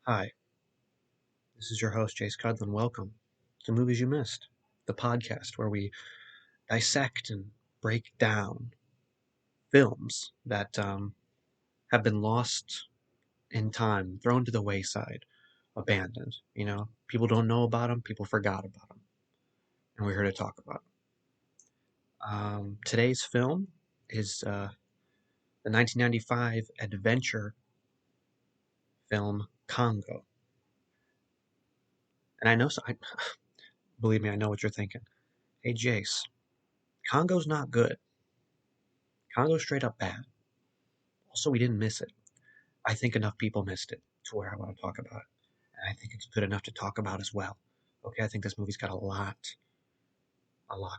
Hi, this is your host, Jace Cudlin. Welcome to Movies You Missed, the podcast where we dissect and break down films that have been lost in time, thrown to the wayside, abandoned. People don't know about them, people forgot about them, and we're here to talk about them. Today's film is the 1995 adventure film Congo. And I know, believe me, I know what you're thinking. Hey, Jace, Congo's not good. Congo's straight up bad. Also, we didn't miss it. I think enough people missed it to where I want to talk about it. And I think it's good enough to talk about as well. Okay, I think this movie's got a lot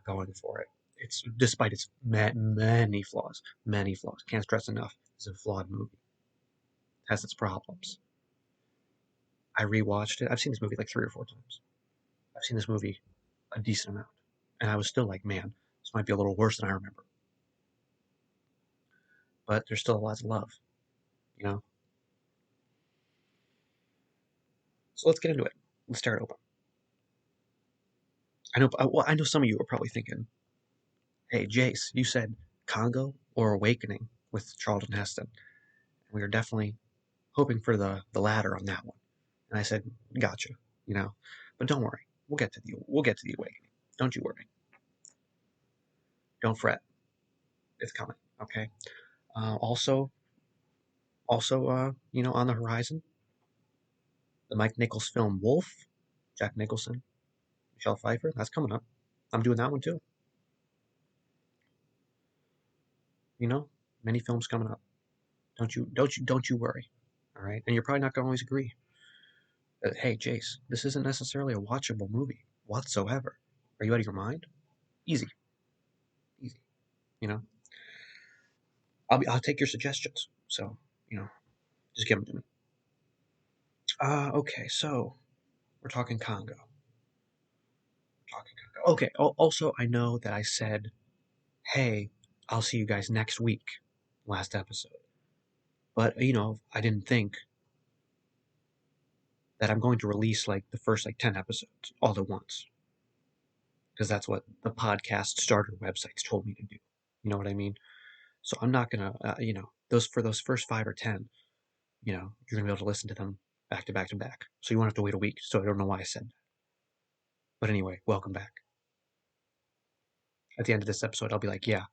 going for it. It's despite its many flaws, many flaws. Can't stress enough. It's a flawed movie. It has its problems. I rewatched it. I've seen this movie like 3 or 4 times. I've seen this movie a decent amount, and I was still like, man, this might be a little worse than I remember. But there's still a lot to love, you know. So let's get into it. Let's start open. I know some of you are probably thinking, "Hey, Jace, you said Congo or Awakening with Charlton Heston. We were definitely hoping for the latter on that one." And I said, "Gotcha, you know, but don't worry, we'll get to the Awakening. Don't you worry. Don't fret. It's coming. Okay. Also, on the horizon, the Mike Nichols film Wolf, Jack Nicholson, Michelle Pfeiffer. That's coming up. I'm doing that one too. You know, many films coming up. Don't you worry. All right. And you're probably not gonna always agree. Hey, Jace, this isn't necessarily a watchable movie whatsoever. Are you out of your mind? Easy, easy. You know, I'll take your suggestions. So, you know, just give them to me. Okay. So we're talking Congo. We're talking Congo. Okay. Also, I know that I said, hey, I'll see you guys next week, last episode. But I didn't think that I'm going to release like the first like 10 episodes all at once because that's what the podcast starter websites told me to do. You know what I mean? So I'm not gonna, those first 5 or 10, you're gonna be able to listen to them back to back to back. So you won't have to wait a week. So I don't know why I said that. But anyway, welcome back. At the end of this episode, I'll be like, yeah,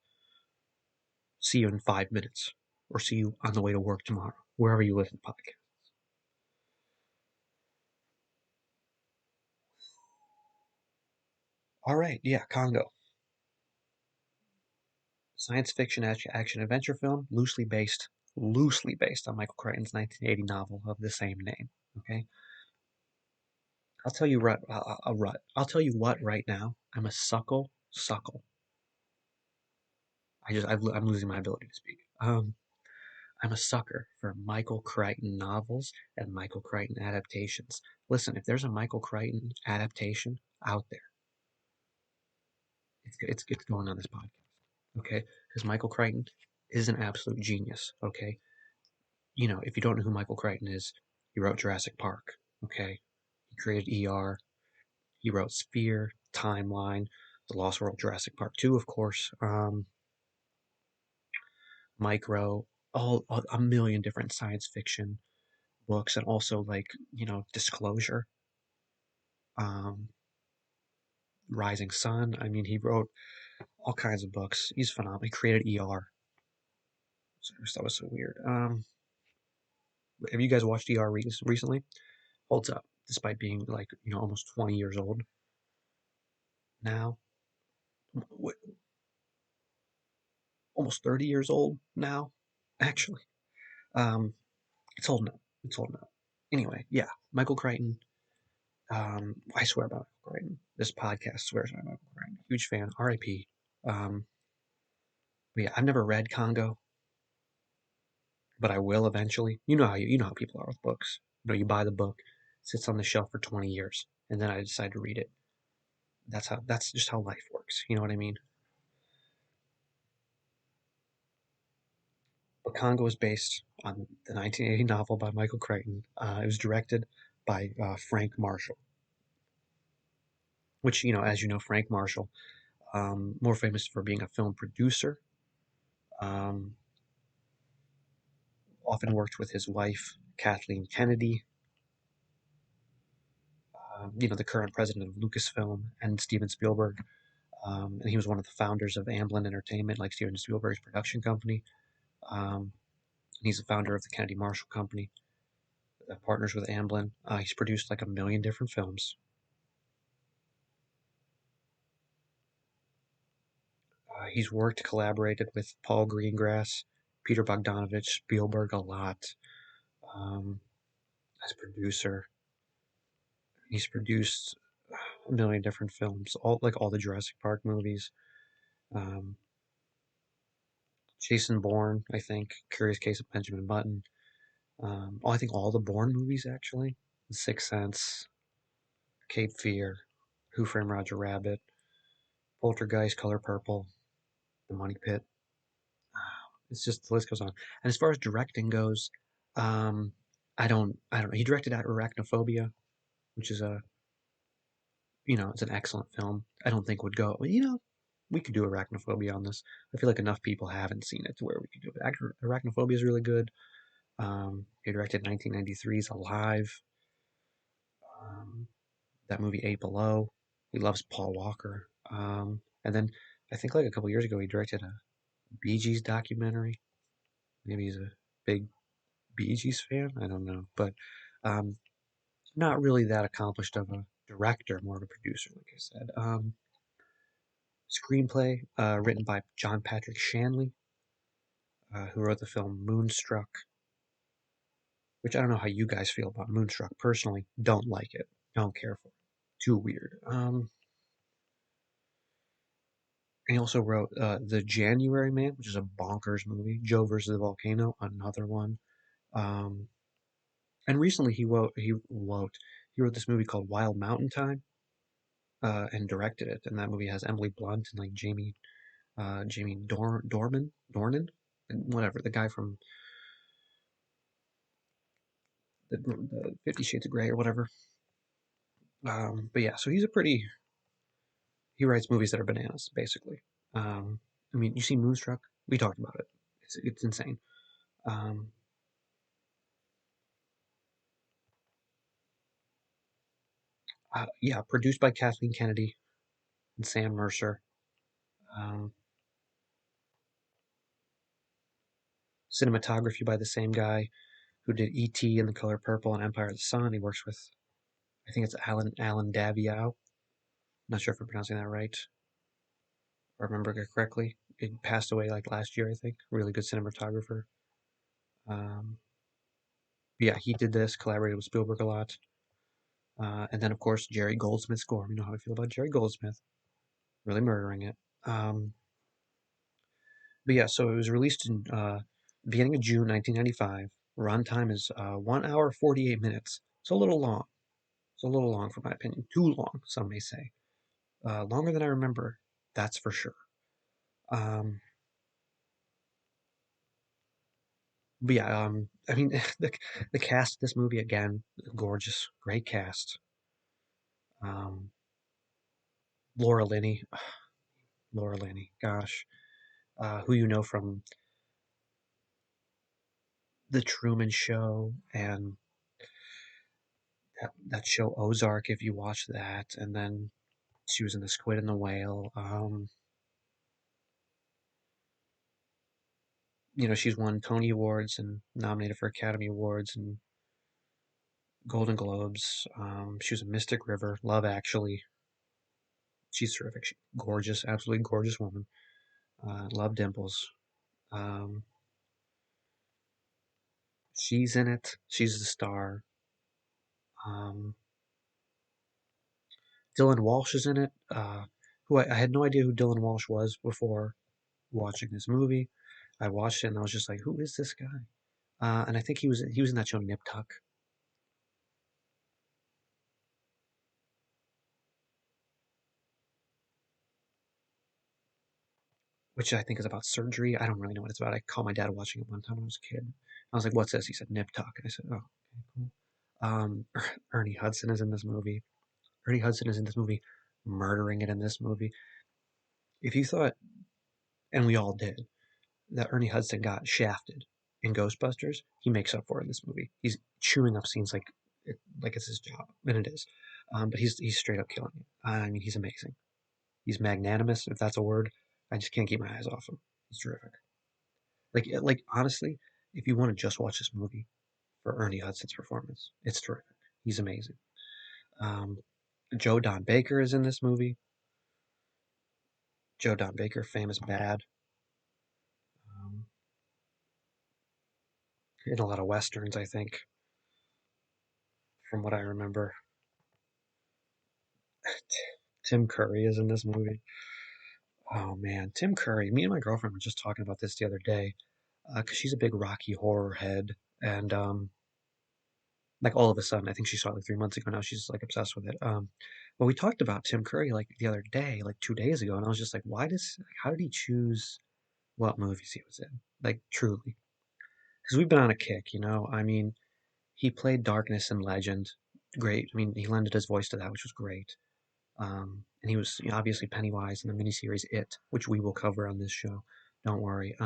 see you in 5 minutes, or see you on the way to work tomorrow, wherever you listen to podcasts. All right, yeah, Congo, science fiction action adventure film, loosely based on Michael Crichton's 1980 novel of the same name. Okay, I'll tell you what. I'll tell you what. Right now, I'm a suckle. I'm losing my ability to speak. I'm a sucker for Michael Crichton novels and Michael Crichton adaptations. Listen, if there's a Michael Crichton adaptation out there, it's going on this podcast, okay? Because Michael Crichton is an absolute genius, okay? If you don't know who Michael Crichton is, he wrote Jurassic Park, okay? He created ER. He wrote Sphere, Timeline, The Lost World, Jurassic Park 2, of course. Micro, all a million different science fiction books, and also like Disclosure, um, Rising Sun. I mean, he wrote all kinds of books. He's phenomenal. He created ER. So that was so weird. Have you guys watched ER recently? Holds up, despite being like almost 20 years old now. Almost 30 years old now, actually. Um, it's holding up. It's holding up. Anyway, yeah, Michael Crichton. I swear by Michael Crichton. This podcast swears by Michael Crichton. Huge fan. R.I.P. But yeah, I've never read Congo, but I will eventually. You know how people are with books. You buy the book, sits on the shelf for 20 years, and then I decide to read it. That's just how life works. You know what I mean? But Congo is based on the 1980 novel by Michael Crichton. It was directed by Frank Marshall, which, as you know, Frank Marshall, more famous for being a film producer, um, often worked with his wife, Kathleen Kennedy, the current president of Lucasfilm, and Steven Spielberg. And he was one of the founders of Amblin Entertainment, like Steven Spielberg's production company. Um, he's the founder of the Kennedy Marshall Company that partners with Amblin. He's produced like a million different films. He's collaborated with Paul Greengrass, Peter Bogdanovich, Spielberg a lot um, as producer. He's produced a million different films, all the Jurassic Park movies. Um, Jason Bourne, I think, Curious Case of Benjamin Button. I think all the Bourne movies actually. The Sixth Sense, Cape Fear, Who Framed Roger Rabbit, Poltergeist, Color Purple, The Money Pit. It's just the list goes on. And as far as directing goes, um, I don't know. He directed Arachnophobia, which is it's an excellent film. I don't think would go. We could do Arachnophobia on this. I feel like enough people haven't seen it to where we could do it. Arachnophobia is really good. He directed 1993's Alive. Um, that movie Eight Below. He loves Paul Walker. And then I think like a couple years ago he directed a Bee Gees documentary. Maybe he's a big Bee Gees fan. I don't know, but um, not really that accomplished of a director, more of a producer, like I said. Screenplay written by John Patrick Shanley, who wrote the film Moonstruck, which I don't know how you guys feel about Moonstruck. Personally, don't like it. Don't care for it. Too weird. And he also wrote The January Man, which is a bonkers movie. Joe versus the Volcano, another one. Um, and recently he wrote this movie called Wild Mountain Time, and directed it. And that movie has Emily Blunt and like Jamie Dornan, whatever, the guy from the 50 Shades of Grey or whatever. But yeah, so he writes movies that are bananas, basically. Um, I mean, you see Moonstruck? We talked about it. It's insane. Um, yeah, produced by Kathleen Kennedy and Sam Mercer. Um, Cinematography by the same guy who did E.T. and The Color Purple and Empire of the Sun. He works with, I think it's Alan Daviau. Not sure if I'm pronouncing that right or remember it correctly. He passed away like last year, I think. Really good cinematographer. Um, yeah, he did this, collaborated with Spielberg a lot. And then, of course, Jerry Goldsmith score. You know how I feel about Jerry Goldsmith. Really murdering it. But yeah, so it was released in beginning of June 1995. Runtime is 1 hour 48 minutes. It's a little long. It's a little long, for my opinion. Too long, some may say. Longer than I remember, that's for sure. Um, but yeah, I mean, the cast of this movie again, gorgeous, great cast. Um, Laura Linney, Laura Linney, gosh, who you know from The Truman Show and that show Ozark, if you watch that, and then she was in The Squid and the Whale. She's won Tony Awards and nominated for Academy Awards and Golden Globes. She was in Mystic River, Love Actually. She's terrific. Gorgeous, absolutely gorgeous woman. Love dimples. Um, she's in it. She's the star. Um, Dylan Walsh is in it. Who I had no idea who Dylan Walsh was before watching this movie. I watched it and I was just like, who is this guy? And I think he was in that show Nip Tuck, which I think is about surgery. I don't really know what it's about. I caught my dad watching it one time when I was a kid. I was like, "What's this?" He said, "Nip Tuck," and I said, "Oh, okay, cool." Ernie Hudson is in this movie. Ernie Hudson is in this movie, murdering it in this movie. If you thought, and we all did, that Ernie Hudson got shafted in Ghostbusters, he makes up for it in this movie. He's chewing up scenes like it's his job, and it is. But he's straight up killing it. I mean, he's amazing. He's magnanimous, if that's a word. I just can't keep my eyes off him. He's terrific. Like honestly, if you want to just watch this movie for Ernie Hudson's performance, it's terrific. He's amazing. Um, Joe Don Baker is in this movie. Joe Don Baker, famous bad, um, in a lot of westerns, I think, from what I remember. Tim Curry is in this movie. Oh man, Tim Curry. Me and my girlfriend were just talking about this the other day because she's a big Rocky Horror head, and like all of a sudden, I think she saw it like 3 months ago. Now she's like obsessed with it. But we talked about Tim Curry like the other day, like 2 days ago, and I was just like, how did he choose what movies he was in? Like truly, because we've been on a kick, you know. I mean, he played Darkness in Legend, great. I mean, he lended his voice to that, which was great. And he was, you know, obviously Pennywise in the miniseries It, which we will cover on this show. Don't worry. He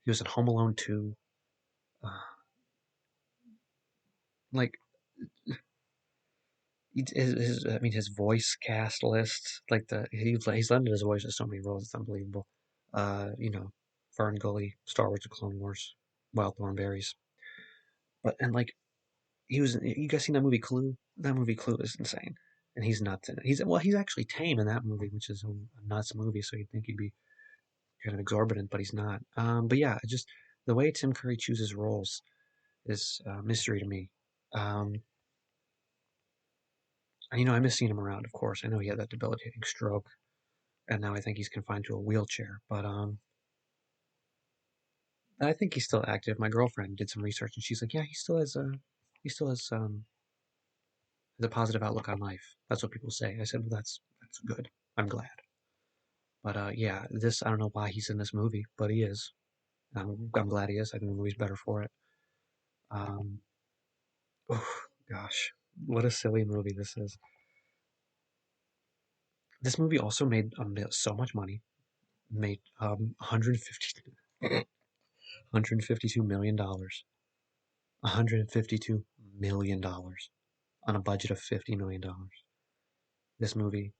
was in Home Alone 2. Uh, like I mean, his voice cast list, like he's lended his voice to so many roles. It's unbelievable. You know, Fern Gully, Star Wars: The Clone Wars, Wild Thornberries. But and like he was, you guys seen that movie Clue? That movie Clue is insane, and he's nuts in it. He's actually tame in that movie, which is a nuts movie. So you'd think he'd be kind of exorbitant, but he's not. But yeah, just the way Tim Curry chooses roles is a mystery to me. Um, and you know, I miss seeing him around. Of course, I know he had that debilitating stroke, and now I think he's confined to a wheelchair. But I think he's still active. My girlfriend did some research, and she's like, yeah, he still has a positive outlook on life. That's what people say. I said, well, that's good. I'm glad. But yeah, this I don't know why he's in this movie, but he is. I'm glad he is. I think the movie's better for it. Um, oh gosh, what a silly movie this is. This movie also made so much money. Made 152 million dollars. 152 million dollars on a budget of $50 million. This movie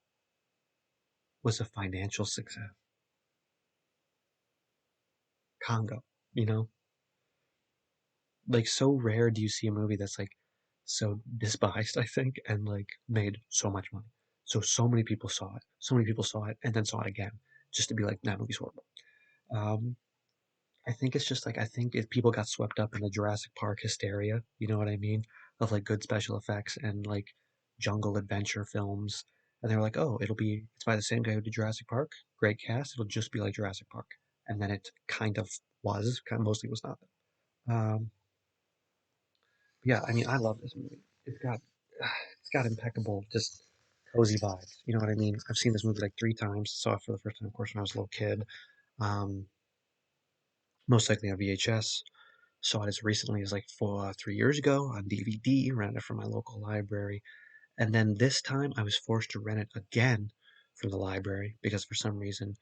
was a financial success. Congo, you know, like so rare do you see a movie that's like so despised, I think, and like made so much money. So many people saw it. So many people saw it and then saw it again just to be like, that movie's horrible. Um, I think it's just like I think if people got swept up in the Jurassic Park hysteria, you know what I mean, of like good special effects and like jungle adventure films, and they were like, oh, it's by the same guy who did Jurassic Park, great cast, it'll just be like Jurassic Park, and then it kind of mostly was not. Um, yeah, I mean, I love this movie. It's got impeccable, just cozy vibes. You know what I mean? I've seen this movie like 3 times. Saw it for the first time, of course, when I was a little kid. Um, Most likely on VHS. Saw it as recently as like 3 years ago on DVD. Rented it from my local library, and then this time I was forced to rent it again from the library because for some reason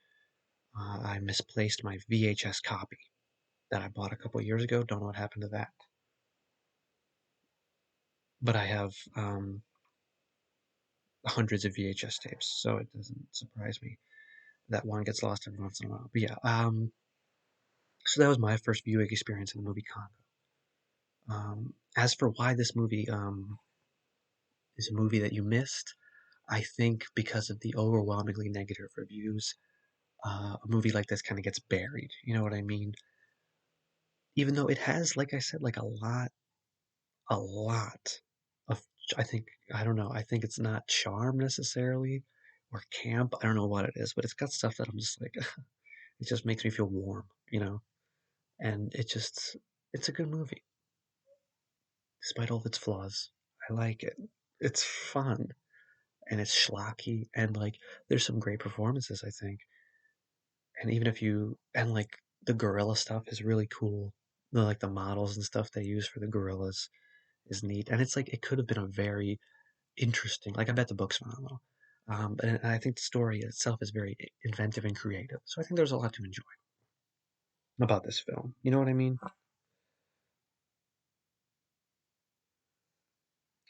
I misplaced my VHS copy that I bought a couple of years ago. Don't know what happened to that, but I have hundreds of VHS tapes, so it doesn't surprise me that one gets lost every once in a while. But yeah, so that was my first viewing experience in the movie Congo. As for why this movie is a movie that you missed, I think because of the overwhelmingly negative reviews, a movie like this kind of gets buried. You know what I mean? Even though it has, like I said, like a lot of, I think, I don't know, I think it's not charm necessarily or camp. I don't know what it is, but it's got stuff that I'm just like, it just makes me feel warm, you know? And it's a good movie, despite all of its flaws. I like it. It's fun and it's schlocky and like there's some great performances, I think. And even if you and like the gorilla stuff is really cool. Like the models and stuff they use for the gorillas is neat. And it's like it could have been a very interesting. Like I bet the book's phenomenal. And I think the story itself is very inventive and creative. So I think there's a lot to enjoy about this film. You know what I mean?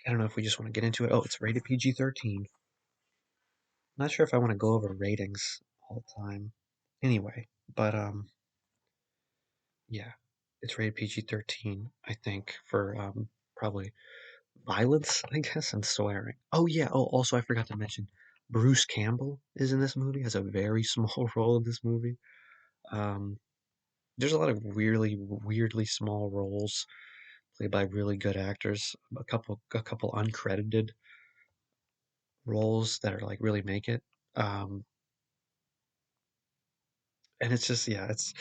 I don't know if we just want to get into it. Oh, it's rated PG-13. Not sure if I want to go over ratings all the time. Anyway, but yeah, it's rated PG-13. I think for probably violence, I guess, and swearing. Oh yeah. Oh, also I forgot to mention, Bruce Campbell is in this movie. Has a very small role in this movie. Um, there's a lot of weirdly small roles played by really good actors. A couple uncredited roles that are like really make it. Um, and it's just yeah, it's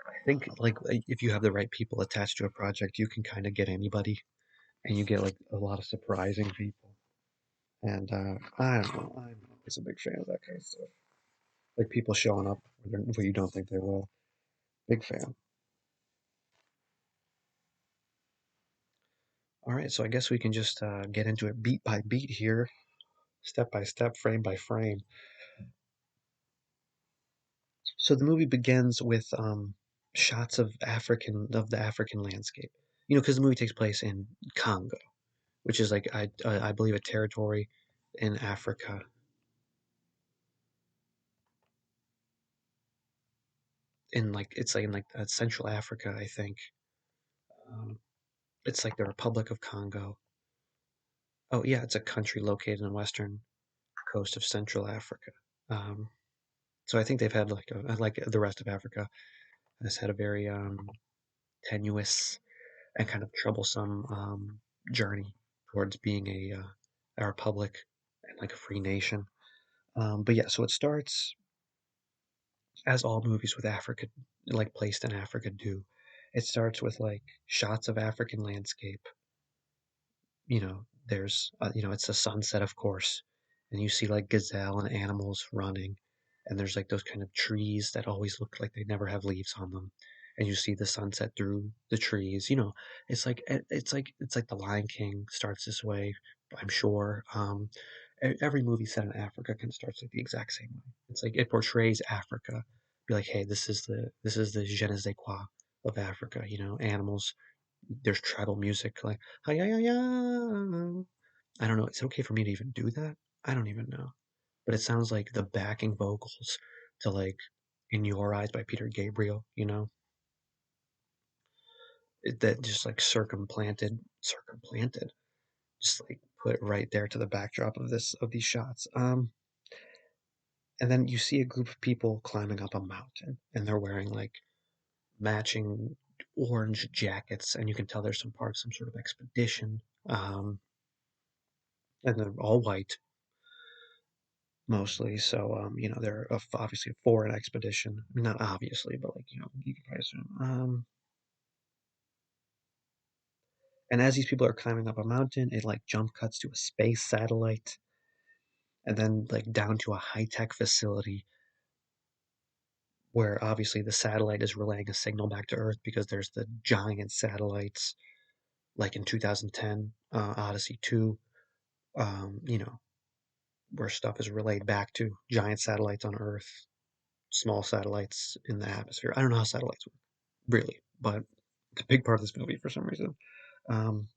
I think like if you have the right people attached to a project, you can kind of get anybody, and you get like a lot of surprising people. And I don't know, I'm always a big fan of that kind of stuff. Like people showing up where you don't think they will. Big fan. All right, so I guess we can just get into it beat by beat here, step by step, frame by frame. So the movie begins with shots of the African landscape. You know, because the movie takes place in Congo, which is like I believe a territory in Africa. In like it's like in like Central Africa, I think. Um, it's like the Republic of Congo. Oh yeah, it's a country located in the western coast of Central Africa. Um, so I think they've had like the rest of Africa has had a very tenuous and kind of troublesome journey towards being a republic and like a free nation. But yeah, so it starts as all movies with Africa, like placed in Africa, do. It starts with like shots of African landscape. It's a sunset, of course, and you see like gazelle and animals running, and there's like those kind of trees that always look like they never have leaves on them, and you see the sunset through the trees. It's like the Lion King starts this way. I'm sure. Every movie set in Africa kind of starts like the exact same way. It's like it portrays Africa, be like, hey, this is the je ne sais quoi of Africa. Animals, there's tribal music like hi ya ya ya. I don't know. Is it okay for me to even do that? I don't even know. But it sounds like the backing vocals to like "In Your Eyes" by Peter Gabriel. That just like circumplanted, just like put right there to the backdrop of these shots. And then you see a group of people climbing up a mountain, and they're wearing like matching orange jackets, and you can tell there's some part of some sort of expedition. Um, and they're all white mostly. So, they're obviously a foreign expedition. I mean, not obviously, but like, you can probably assume. And as these people are climbing up a mountain, it like jump cuts to a space satellite and then like down to a high tech facility where obviously the satellite is relaying a signal back to Earth because there's the giant satellites like in 2010, Odyssey 2, where stuff is relayed back to giant satellites on Earth, small satellites in the atmosphere. I don't know how satellites work, really, but it's a big part of this movie for some reason. Um,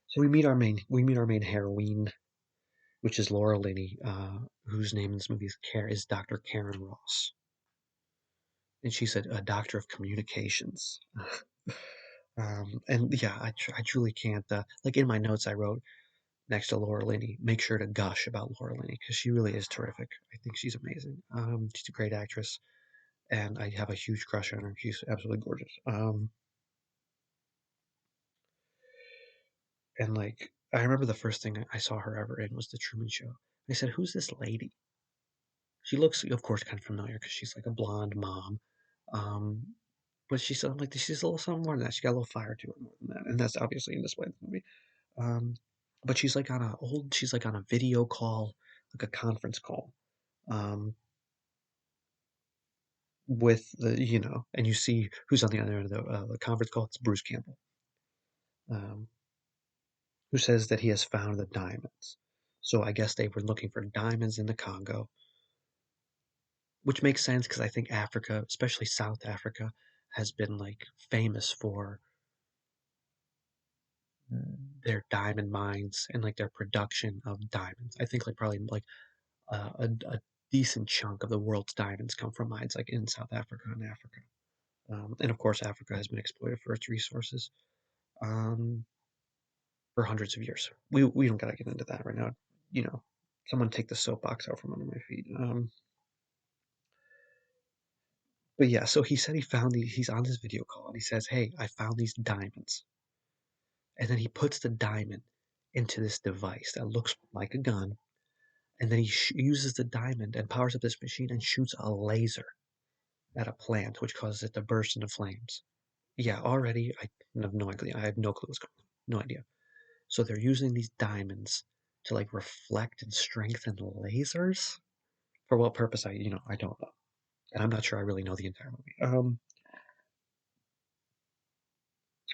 so we meet our main heroine, which is Laura Linney, whose name in this movie is Dr. Karen Ross, and she's a doctor of communications. And yeah, I truly can't like in my notes I wrote next to Laura Linney, make sure to gush about Laura Linney because she really is terrific. I think she's amazing. She's a great actress, and I have a huge crush on her. She's absolutely gorgeous. And like I remember the first thing I saw her ever in was The Truman Show. I said, "Who's this lady?" She looks, of course, kind of familiar because she's like a blonde mom. Um, but I'm like, she's a little something more than that. She got a little fire to her more than that, and that's obviously in display in the movie. Um, but she's like on a video call, like a conference call. Um, with and you see who's on the other end of the conference call. It's Bruce Campbell, um, who says that he has found the diamonds. So I guess they were looking for diamonds in the Congo, which makes sense because I think Africa, especially South Africa, has been like famous for their diamond mines and like their production of diamonds. I think like probably like a decent chunk of the world's diamonds come from mines like in South Africa and Africa. And of course, Africa has been exploited for its resources um, for hundreds of years. We don't gotta get into that right now. You know, someone take the soapbox out from under my feet. But yeah, so he said he found these. He's on this video call and he says, "Hey, I found these diamonds." And then he puts the diamond into this device that looks like a gun. And then he uses the diamond and powers up this machine and shoots a laser at a plant, which causes it to burst into flames. Yeah, already I have no idea. I have no clue what's going on. No idea. So they're using these diamonds to like reflect and strengthen lasers. For what purpose? I don't know, and I'm not sure I really know the entire movie.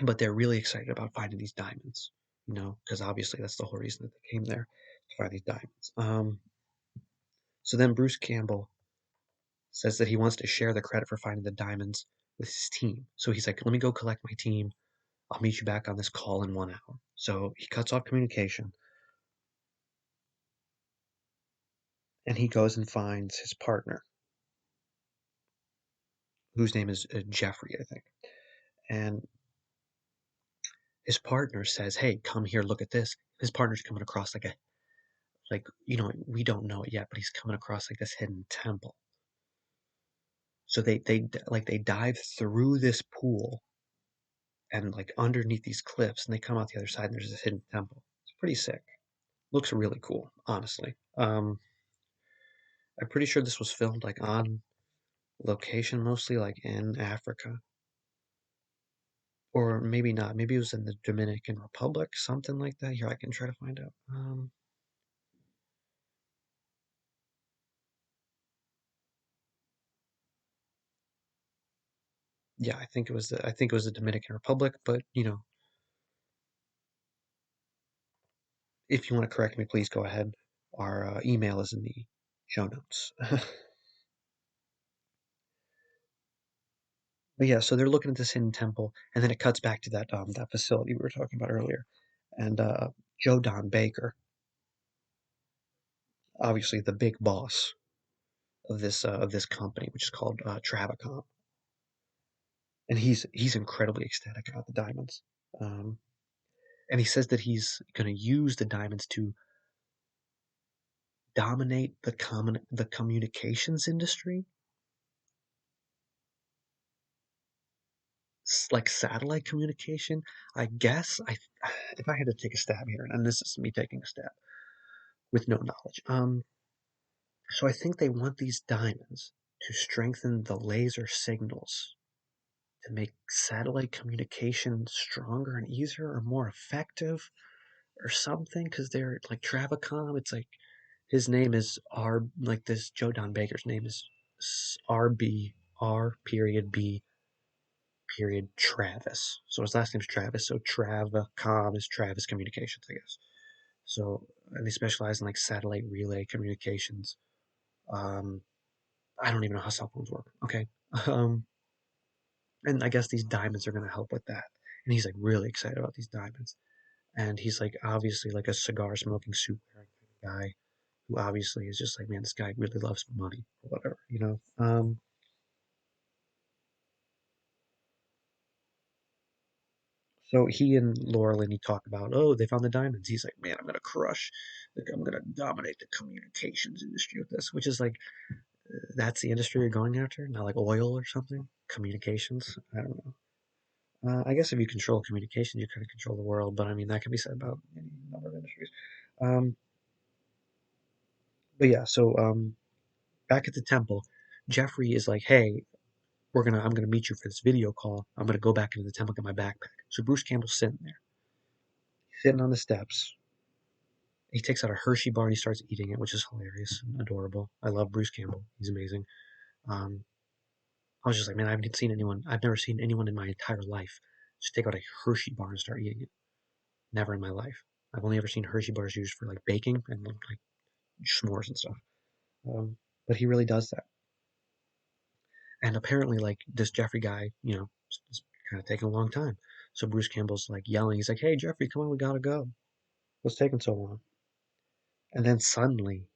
But they're really excited about finding these diamonds. Because obviously that's the whole reason that they came there to find these diamonds. So then Bruce Campbell says that he wants to share the credit for finding the diamonds with his team. So he's like, "Let me go collect my team. I'll meet you back on this call in 1 hour." So he cuts off communication and he goes and finds his partner, whose name is Jeffrey, I think. And his partner says, "Hey, come here, look at this." His partner's coming across we don't know it yet, but he's coming across like this hidden temple. So they dive through this pool and like underneath these cliffs, and they come out the other side, and there's this hidden temple. It's pretty sick. Looks really cool, honestly. I'm pretty sure this was filmed like on location, mostly like in Africa, or maybe not. Maybe it was in the Dominican Republic, something like that. Here, I can try to find out. Yeah, I think it was the Dominican Republic, but if you want to correct me, please go ahead. Our email is in the show notes. But yeah, so they're looking at this hidden temple, and then it cuts back to that facility we were talking about earlier, and Joe Don Baker, obviously the big boss of this company, which is called Travacom, and he's incredibly ecstatic about the diamonds, um, and he says that he's going to use the diamonds to dominate the communications industry, like satellite communication. I guess if I had to take a stab here, and this is me taking a stab with no knowledge, so I think they want these diamonds to strengthen the laser signals to make satellite communication stronger and easier or more effective or something. Because they're like Travacom. It's like his name is like this Joe Don Baker's name is R period B period Travis. So his last name's Travis. So Travacom is Travis Communications, I guess. So and they specialize in like satellite relay communications. Um, I don't even know how cell phones work. Okay. Um, and I guess these diamonds are going to help with that. And he's like really excited about these diamonds. And he's like obviously like a cigar smoking suit wearing kind of guy who obviously is just like, man, this guy really loves money or whatever. So he and Laura Linney talk about, oh, they found the diamonds. He's like, man, I'm gonna crush, like I'm gonna dominate the communications industry with this, which is like that's the industry you're going after, not like oil or something. Communications, I don't know. I guess if you control communication, you kind of control the world. But I mean, that can be said about any number of industries. Um, but yeah, so back at the temple, Jeffrey is like, "Hey, I'm gonna meet you for this video call. I'm gonna go back into the temple, get my backpack." So Bruce Campbell's sitting there, sitting on the steps. He takes out a Hershey bar and he starts eating it, which is hilarious and adorable. I love Bruce Campbell. He's amazing. Um, I was just like, man, I've never seen anyone in my entire life just take out a Hershey bar and start eating it. Never in my life. I've only ever seen Hershey bars used for like baking and like s'mores and stuff. Um, but he really does that. And apparently, like this Jeffrey guy, it's kind of taking a long time. So Bruce Campbell's like yelling. He's like, "Hey Jeffrey, come on, we gotta go. What's taking so long?" And then suddenly,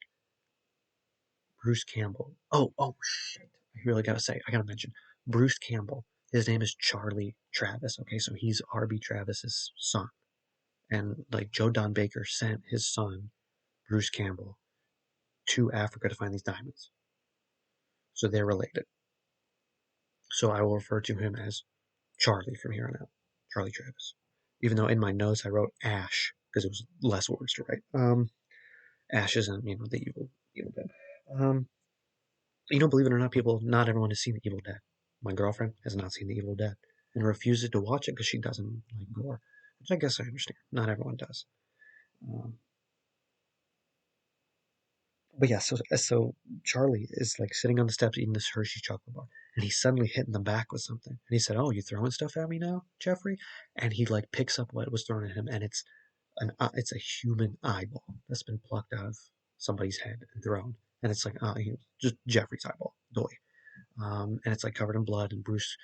Bruce Campbell. Oh shit! I really gotta say, I gotta mention Bruce Campbell. His name is Charlie Travis. Okay, so he's R.B. Travis's son, and like Joe Don Baker sent his son Bruce Campbell to Africa to find these diamonds. So they're related. So I will refer to him as Charlie from here on out. Charlie Travis. Even though in my notes I wrote Ash because it was less words to write. Ash isn't, the evil dead. Um, believe it or not, people, not everyone has seen the Evil Dead. My girlfriend has not seen the Evil Dead and refuses to watch it because she doesn't like gore, which I guess I understand. Not everyone does. Um, but yeah, so Charlie is like sitting on the steps eating this Hershey chocolate bar, and he's suddenly hit in the back with something. And he said, "Oh, you throwing stuff at me now, Jeffrey?" And he like picks up what was thrown at him, and it's a human eyeball that's been plucked out of somebody's head and thrown, and it's like just Jeffrey's eyeball, doy. And it's like covered in blood, and Bruce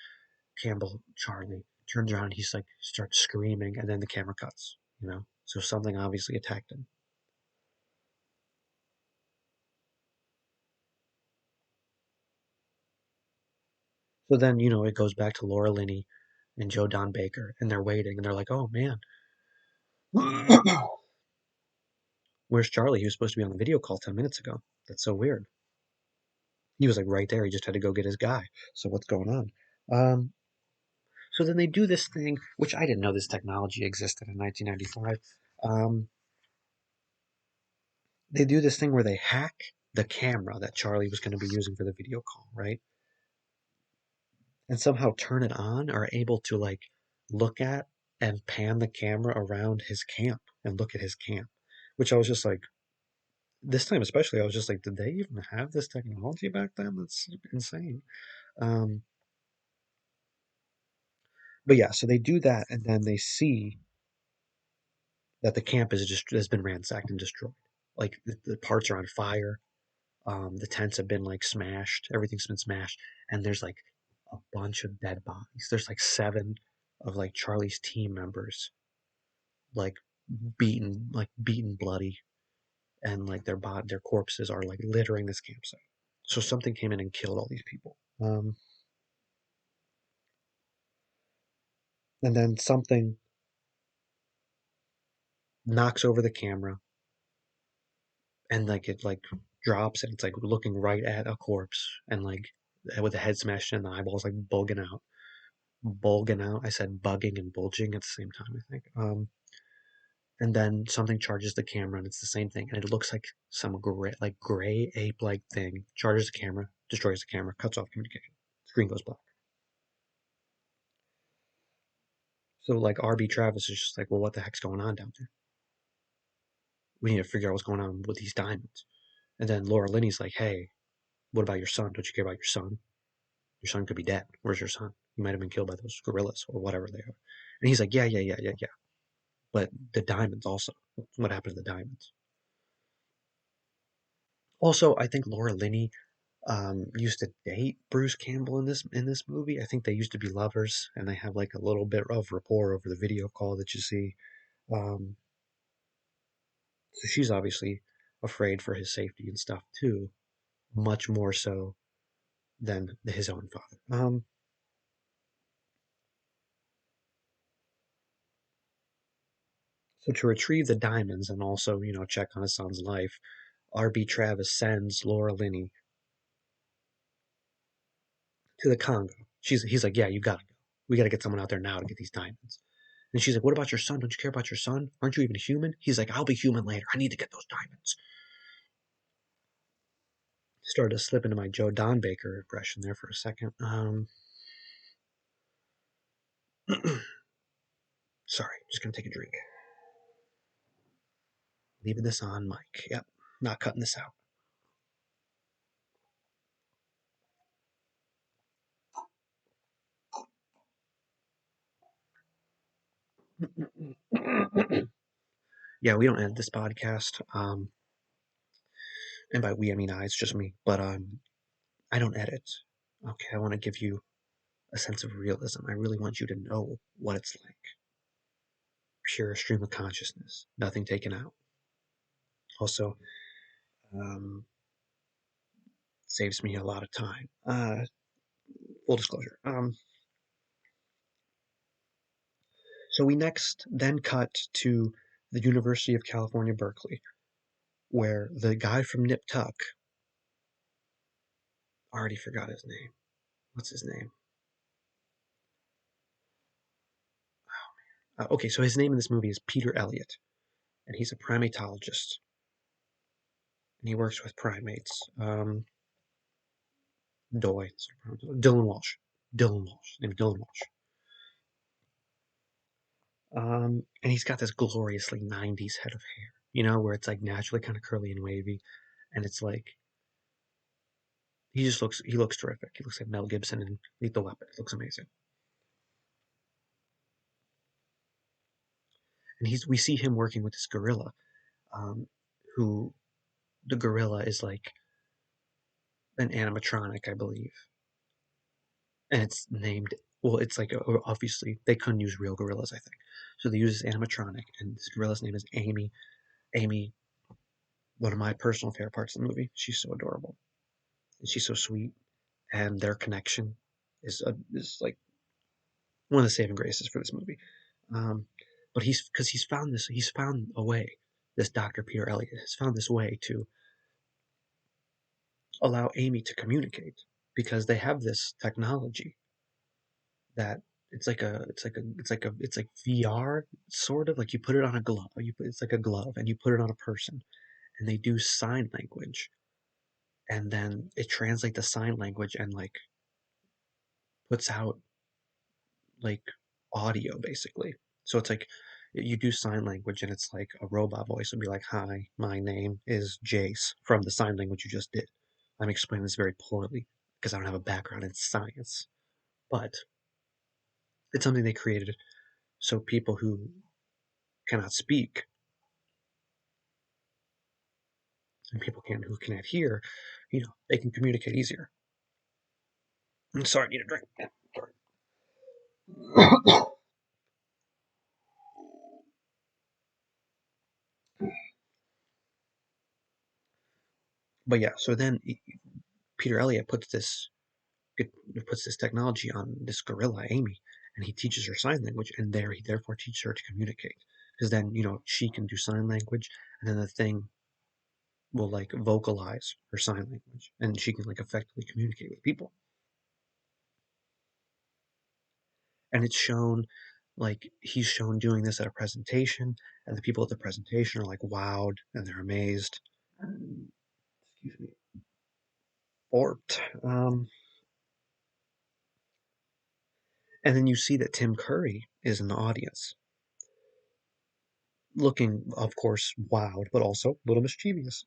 Campbell, Charlie, turns around, and he's like starts screaming, and then the camera cuts. So something obviously attacked him. So then, it goes back to Laura Linney and Joe Don Baker, and they're waiting, and they're like, "Oh man, where's Charlie? He was supposed to be on the video call 10 minutes ago. That's so weird. He was like right there. He just had to go get his guy. So what's going on?" Um, so then they do this thing, which I didn't know this technology existed in 1995. Um, they do this thing where they hack the camera that Charlie was going to be using for the video call, right? And somehow turn it on, or able to like look at and pan the camera around his camp and look at his camp, which I was just like, this time especially, I was just like, did they even have this technology back then? That's insane. Um, but yeah, so they do that, and then they see that the camp is just has been ransacked and destroyed. Like the parts are on fire. The tents have been like smashed. Everything's been smashed, and there's like a bunch of dead bodies. There's like seven of like Charlie's team members, like beaten bloody, and like their corpses are like littering this campsite. So something came in and killed all these people. And then something knocks over the camera, and like it like drops, and it's like looking right at a corpse, and like with the head smashed in, the eyeballs like bulging out. I said bugging and bulging at the same time, I think. And then something charges the camera, and it's the same thing, and it looks like some gray ape-like thing charges the camera, destroys the camera, cuts off communication. Screen goes black. So like RB Travis is just like, well, what the heck's going on down there? We need to figure out what's going on with these diamonds. And then Laura Linney's like, hey, what about your son? Don't you care about your son? Your son could be dead. Where's your son? He might have been killed by those gorillas or whatever they are. And he's like, yeah. But the diamonds also. What happened to the diamonds? Also, I think Laura Linney used to date Bruce Campbell in this movie. I think they used to be lovers, and they have like a little bit of rapport over the video call that you see. Um, so she's obviously afraid for his safety and stuff too, much more so than his own father. So to retrieve the diamonds and also, check on his son's life, R.B. Travis sends Laura Linney to the Congo. He's like, yeah, you gotta go. We gotta get someone out there now to get these diamonds. And she's like, what about your son? Don't you care about your son? Aren't you even human? He's like, I'll be human later. I need to get those diamonds. Started to slip into my Joe Don Baker impression there for a second. Sorry, just gonna take a drink. Leaving this on mic. Yep, not cutting this out. Yeah, we don't edit this podcast. And by we I mean I, it's just me. But I don't edit. Okay, I want to give you a sense of realism. I really want you to know what it's like. Pure stream of consciousness, nothing taken out. Also, um, saves me a lot of time. Full disclosure. So we next then cut to the University of California, Berkeley, where the guy from Nip Tuck, I already forgot his name. What's his name? Okay, so his name in this movie is Peter Elliott, and he's a primatologist, and he works with primates. Doy, Dylan Walsh, Dylan Walsh, named Dylan Walsh. And he's got this gloriously '90s head of hair, where it's like naturally kind of curly and wavy, and it's like he looks terrific. He looks like Mel Gibson in Lethal Weapon. It looks amazing. And we see him working with this gorilla, um, who the gorilla is like an animatronic, I believe, and it's named. Well, it's like obviously they couldn't use real gorillas, I think, so they use this animatronic, and this gorilla's name is Amy. Amy, one of my personal favorite parts of the movie. She's so adorable, and she's so sweet, and their connection is like one of the saving graces for this movie. Um, but he's found a way. This Dr. Peter Elliott has found this way to allow Amy to communicate because they have this technology that it's like VR sort of like you put it on a glove. It's like a glove and you put it on a person and they do sign language and then it translates the sign language and like puts out like audio basically. So it's like you do sign language and it's like a robot voice would be like, "Hi, my name is Jace," from the sign language you just did. I'm explaining this very poorly because I don't have a background in science, but it's something they created so people who cannot speak and people who cannot hear, they can communicate easier. I'm sorry, I need a drink. Yeah, sorry. But yeah, so then Peter Elliott it puts this technology on this gorilla, Amy, and he teaches her sign language, and he therefore teaches her to communicate. Because then, she can do sign language, and then the thing will like vocalize her sign language, and she can like effectively communicate with people. And it's shown, like, he's shown doing this at a presentation, and the people at the presentation are like wowed, and they're amazed. Excuse me. Orped. And then you see that Tim Curry is in the audience, looking, of course, wowed, but also a little mischievous,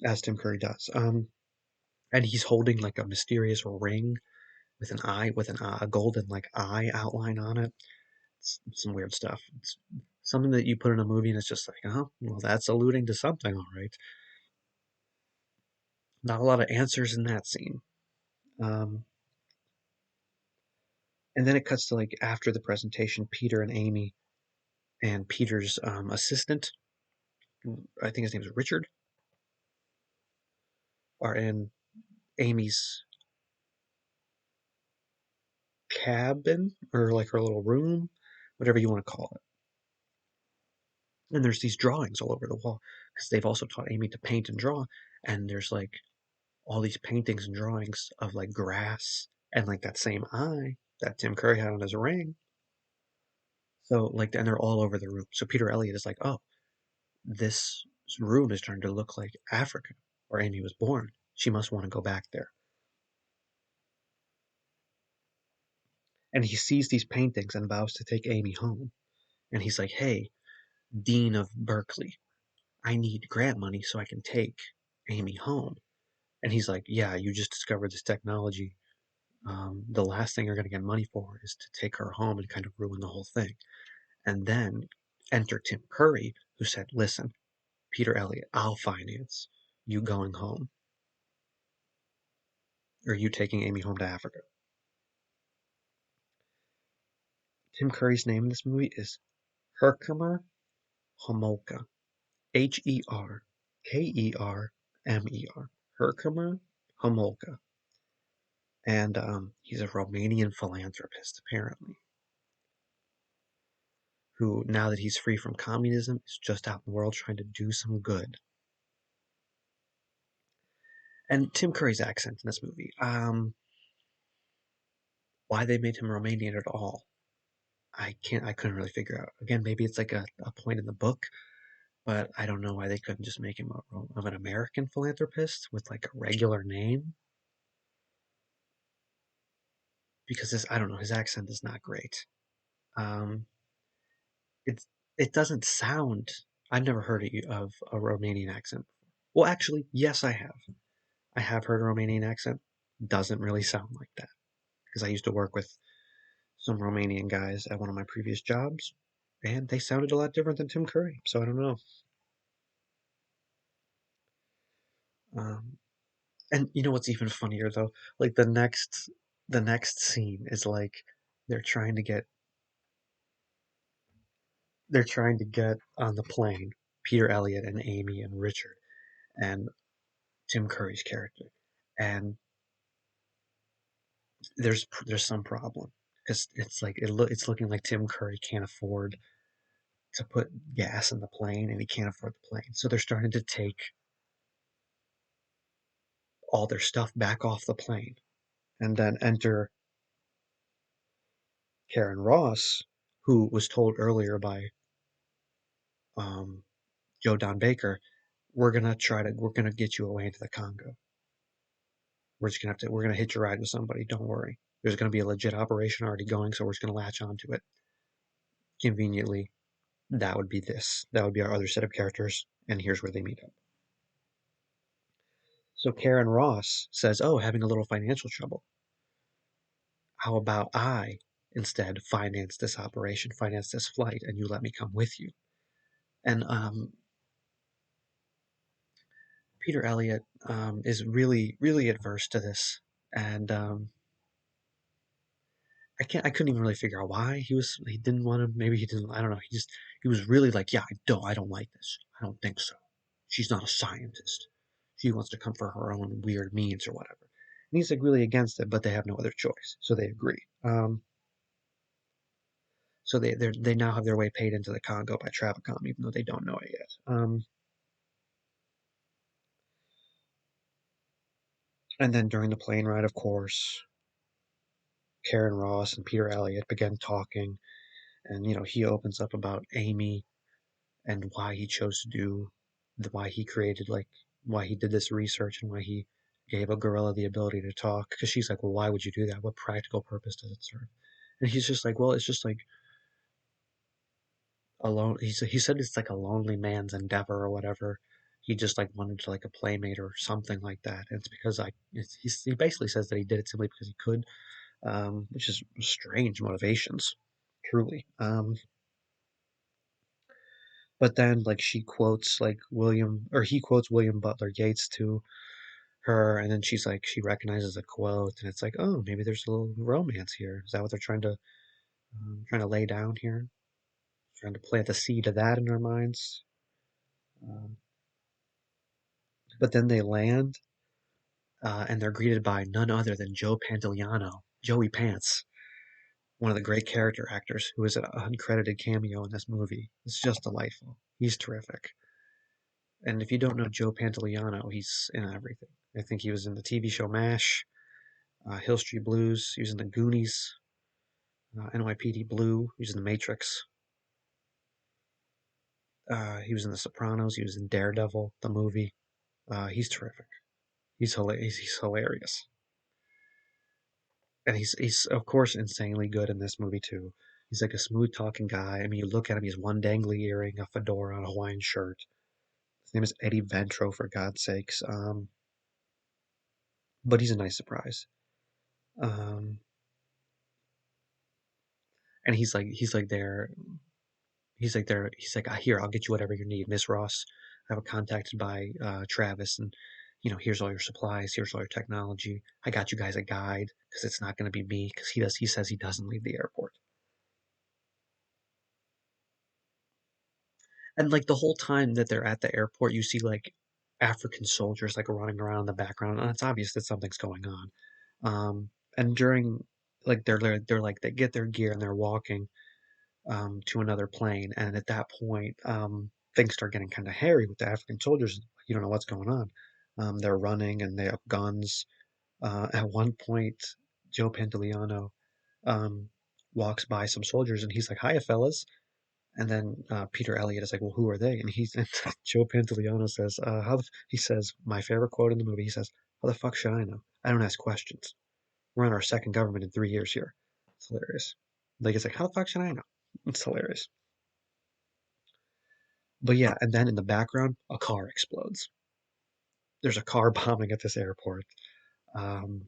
as Tim Curry does. And he's holding like a mysterious ring with an eye, with a golden like eye outline on it. It's some weird stuff. It's something that you put in a movie, and it's just like, oh, well, that's alluding to something, all right. Not a lot of answers in that scene. Um, and then it cuts to like after the presentation, Peter and Amy and Peter's assistant, I think his name is Richard, are in Amy's cabin or like her little room, whatever you want to call it. And there's these drawings all over the wall because they've also taught Amy to paint and draw. And there's like all these paintings and drawings of like grass and like that same eye that Tim Curry had on his ring. So like, and they're all over the room. So Peter Elliott is like, oh, this room is starting to look like Africa, where Amy was born. She must want to go back there. And he sees these paintings and vows to take Amy home. And he's like, hey, Dean of Berkeley, I need grant money so I can take Amy home. And he's like, yeah, you just discovered this technology. The last thing you're going to get money for is to take her home and kind of ruin the whole thing. And then enter Tim Curry, who said, "Listen, Peter Elliott, I'll finance you going home, or you taking Amy home to Africa." Tim Curry's name in this movie is Herkimer Homolka. Herkermer. Herkimer Homolka. And he's a Romanian philanthropist, apparently, who, now that he's free from communism, is just out in the world trying to do some good. And Tim Curry's accent in this movie, why they made him Romanian at all, I couldn't really figure out. Again, maybe it's like a point in the book, but I don't know why they couldn't just make him of an American philanthropist with like a regular name. Because I don't know, his accent is not great. Um, it's it doesn't sound. I've never heard of a Romanian accent. Well, actually, yes, I have. I have heard a Romanian accent. Doesn't really sound like that because I used to work with some Romanian guys at one of my previous jobs, and they sounded a lot different than Tim Curry. So I don't know. Um, and you know what's even funnier though? Like the next scene is like they're trying to get they're trying to get on the plane. Peter Elliott and Amy and Richard and Tim Curry's character, and there's some problem because it's like it's looking like Tim Curry can't afford to put gas in the plane and he can't afford the plane, so they're starting to take all their stuff back off the plane, and then enter Karen Ross, who was told earlier by um, Joe Don Baker, we're gonna get you away into the Congo. We're gonna hitch a ride with somebody. Don't worry. There's gonna be a legit operation already going, so we're just gonna latch onto it. Conveniently, that would be this. That would be our other set of characters, and here's where they meet up. So Karen Ross says, "Oh, having a little financial trouble. How about I instead finance this operation, finance this flight, and you let me come with you?" And Peter Elliott is really, really adverse to this, and I couldn't even really figure out why he didn't want to. Maybe he didn't. I don't know. He was really like, yeah, I don't like this. I don't think so. She's not a scientist. She wants to come for her own weird means or whatever. And he's like really against it, but they have no other choice, so they agree. So they now have their way paid into the Congo by Travicom, even though they don't know it yet. And then during the plane ride, of course, Karen Ross and Peter Elliott begin talking, and he opens up about Amy and why he chose to do why he created like why he did this research and why he gave a gorilla the ability to talk. Because she's like, well, why would you do that? What practical purpose does it serve? And he's just like, well, it's just like alone. He said it's like a lonely man's endeavor or whatever. He just like wanted to like a playmate or something like that. And it's because he basically says that he did it simply because he could, which is strange motivations, truly. But then like she quotes like William or he quotes William Butler Yeats to her, and then she's like she recognizes a quote, and it's like, oh, maybe there's a little romance here. Is that what they're trying to lay down here? Trying to plant the seed of that in our minds. Um, but then they land, and they're greeted by none other than Joe Pantoliano, Joey Pants, one of the great character actors who is an uncredited cameo in this movie. It's just delightful. He's terrific. And if you don't know Joe Pantoliano, he's in everything. I think he was in the TV show MASH, Hill Street Blues. He was in the Goonies, NYPD Blue. He was in the Matrix. He was in The Sopranos. He was in Daredevil, the movie. He's terrific. He's hilarious, and he's of course insanely good in this movie too. He's like a smooth talking guy. I mean, you look at him, he's one dangly earring, a fedora, and a Hawaiian shirt. His name is Eddie Ventro, for God's sakes. But he's a nice surprise. Um, and he's like, here, I'll get you whatever you need, Miss Ross. I was contacted by Travis, and here's all your supplies, here's all your technology. I got you guys a guide because it's not going to be me because he says he doesn't leave the airport. And like the whole time that they're at the airport, you see like African soldiers like running around in the background, and it's obvious that something's going on. And during like they're like they get their gear and they're walking to another plane, and at that point, things start getting kind of hairy with the African soldiers. You don't know what's going on. They're running and they have guns. At one point, Joe Pantoliano um, walks by some soldiers and he's like, "Hiya, fellas." And then Peter Elliott is like, "Well, who are they?" And Joe Pantoliano says, he says my favorite quote in the movie. He says, "How the fuck should I know? I don't ask questions. We're on our second government in 3 years here." It's hilarious. Like it's like, how the fuck should I know? It's hilarious. But yeah, and then in the background, a car explodes. There's a car bombing at this airport, and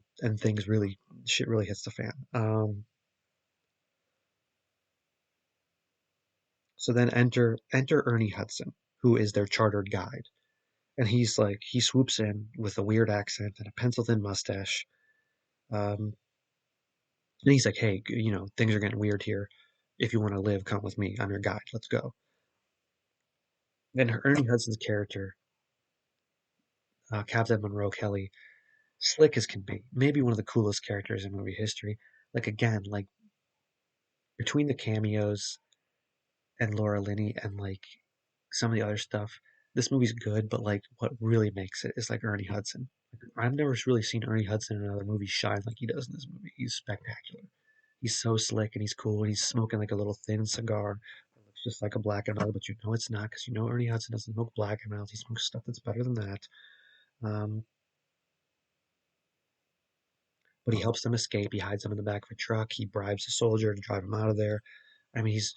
shit really hits the fan. So then enter Ernie Hudson, who is their chartered guide. And he swoops in with a weird accent and a pencil thin mustache. Um, and he's like, "Hey, things are getting weird here. If you want to live, come with me. I'm your guide. Let's go." Then Ernie Hudson's character, Captain Monroe Kelly, slick as can be, maybe one of the coolest characters in movie history. Like again, like between the cameos and Laura Linney and like some of the other stuff, this movie's good. But like, what really makes it is like Ernie Hudson. I've never really seen Ernie Hudson in another movie shine like he does in this movie. He's spectacular. He's so slick and he's cool and he's smoking like a little thin cigar. It looks just like a black and mild, but you know it's not because Ernie Hudson doesn't smoke black and mild. He smokes stuff that's better than that. Um, but he helps them escape. He hides them in the back of a truck. He bribes a soldier to drive them out of there. I mean, he's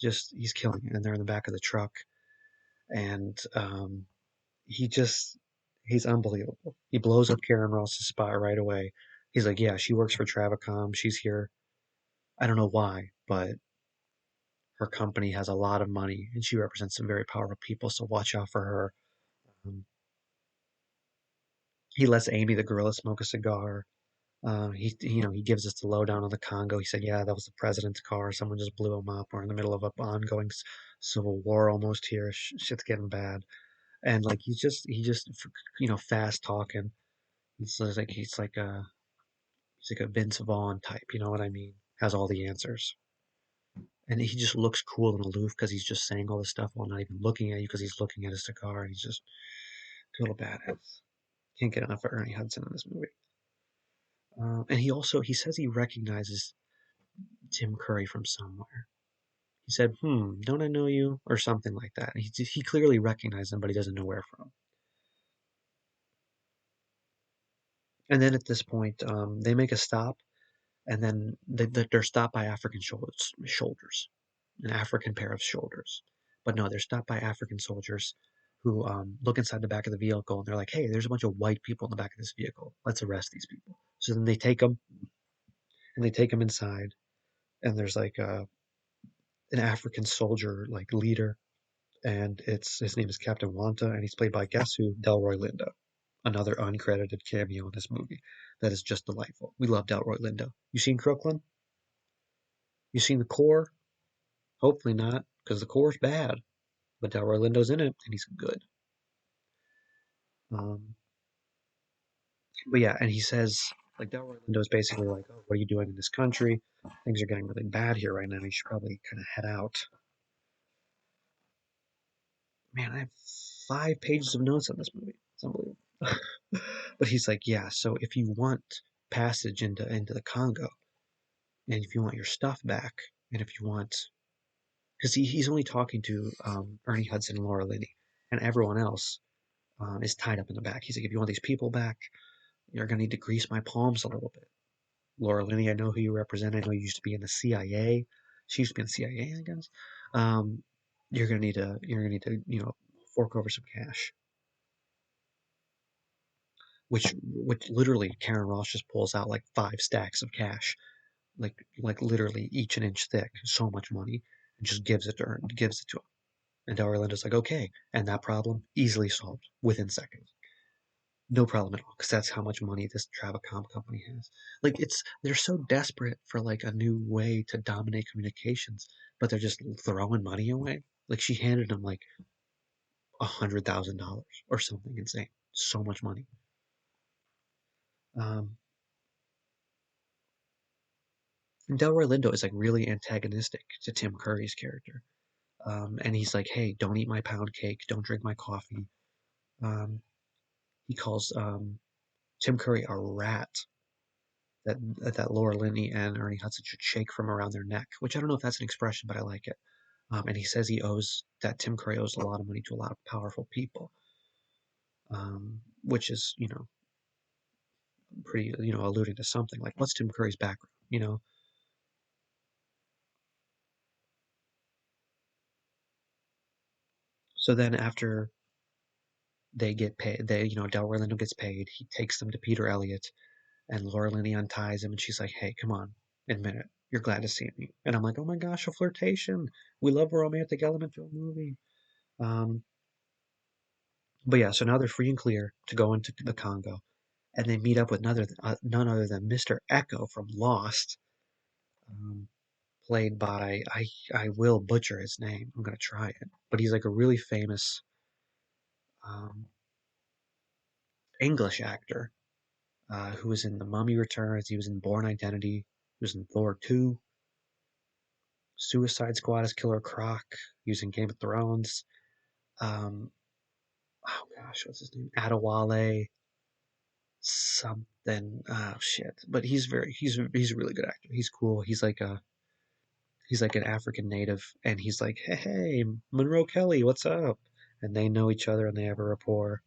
killing it. And they're in the back of the truck, and he just he's unbelievable. He blows up Karen Ross's spot right away. He's like, yeah, she works for Travacom. She's here. I don't know why, but her company has a lot of money, and she represents some very powerful people. So watch out for her. Um, he lets Amy the gorilla smoke a cigar. He gives us the lowdown on the Congo. He said, "Yeah, that was the president's car. Someone just blew him up. We're in the middle of an ongoing civil war almost here. Shit's getting bad." And like fast talking. He's like a Vince Vaughn type. You know what I mean? Has all the answers, and he just looks cool and aloof because he's just saying all this stuff while not even looking at you because he's looking at his cigar. And he's just total badass. Can't get enough of Ernie Hudson in this movie. And he says he recognizes Tim Curry from somewhere. He said, don't I know you? Or something like that. He clearly recognized him, but he doesn't know where from. And then at this point, they make a stop, and then they're stopped by African shoulders, an African pair of shoulders. But no, they're stopped by African soldiers who look inside the back of the vehicle, and they're like, hey, there's a bunch of white people in the back of this vehicle. Let's arrest these people. So then they take them inside, and there's like an African soldier like leader, and it's his name is Captain Wanta, and he's played by guess who? Delroy Lindo, another uncredited cameo in this movie that is just delightful. We love Delroy Lindo. You seen Crooklyn? You seen The Core? Hopefully not, because The Core's bad, but Delroy Lindo's in it, and he's good. Um, but yeah, and he says like Delroy Lindo is basically like, oh, what are you doing in this country? Things are getting really bad here right now. You should probably kind of head out. Man, I have 5 pages of notes on this movie. It's unbelievable. But he's like, yeah, so if you want passage into the Congo, and if you want your stuff back, and if you want, because he's only talking to Ernie Hudson and Laura Linney, and everyone else is tied up in the back. He's like, if you want these people back, you're gonna need to grease my palms a little bit. Laura Linney, I know who you represent. I know you used to be in the CIA. She used to be in the CIA, I guess. Um, you're gonna need to fork over some cash. which literally Karen Ross just pulls out like 5 stacks of cash, like literally each an inch thick, so much money, and just gives it to him. And Del Orlando's like, okay, and that problem easily solved within seconds. No problem at all, because that's how much money this Travacom company has. Like they're so desperate for like a new way to dominate communications, but they're just throwing money away. Like she handed him like $100,000 or something insane. So much money. Um, and Delroy Lindo is like really antagonistic to Tim Curry's character. And he's like, hey, don't eat my pound cake, don't drink my coffee. Um, he calls Tim Curry a rat that that Laura Linney and Ernie Hudson should shake from around their neck, which I don't know if that's an expression, but I like it. And he says that Tim Curry owes a lot of money to a lot of powerful people, which is, pretty, alluding to something like what's Tim Curry's background. So then after they get paid, Delroy Lindo gets paid. He takes them to Peter Elliott, and Laura Linney unties him, and she's like, "Hey, come on, admit it. You're glad to see me." And I'm like, "Oh my gosh, a flirtation. We love a romantic element to a movie." Um, but yeah, so now they're free and clear to go into the Congo, and they meet up with none other than Mr. Echo from Lost, um, played by I will butcher his name. I'm gonna try it, but he's like a really famous um, English actor who was in The Mummy Returns. He was in Born Identity. He was in Thor 2, Suicide Squad as Killer Croc. He was in Game of Thrones. Um, oh gosh, what's his name? Adewale something. Oh shit! But he's a really good actor. He's cool. He's like an African native, and he's like, hey, Monroe Kelly, what's up? And they know each other and they have a rapport.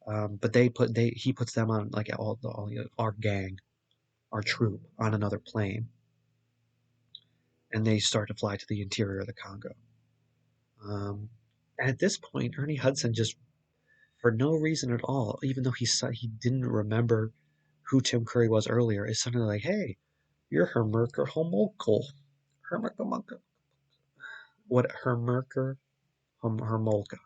But he puts them on like all our gang, our troop, on another plane, and they start to fly to the interior of the Congo. Um, and at this point, Ernie Hudson just, for no reason at all, even though he didn't remember who Tim Curry was earlier, is suddenly like, "Hey, you're Hermerker Homolko, Hermerker what Hermerker Hermolka,"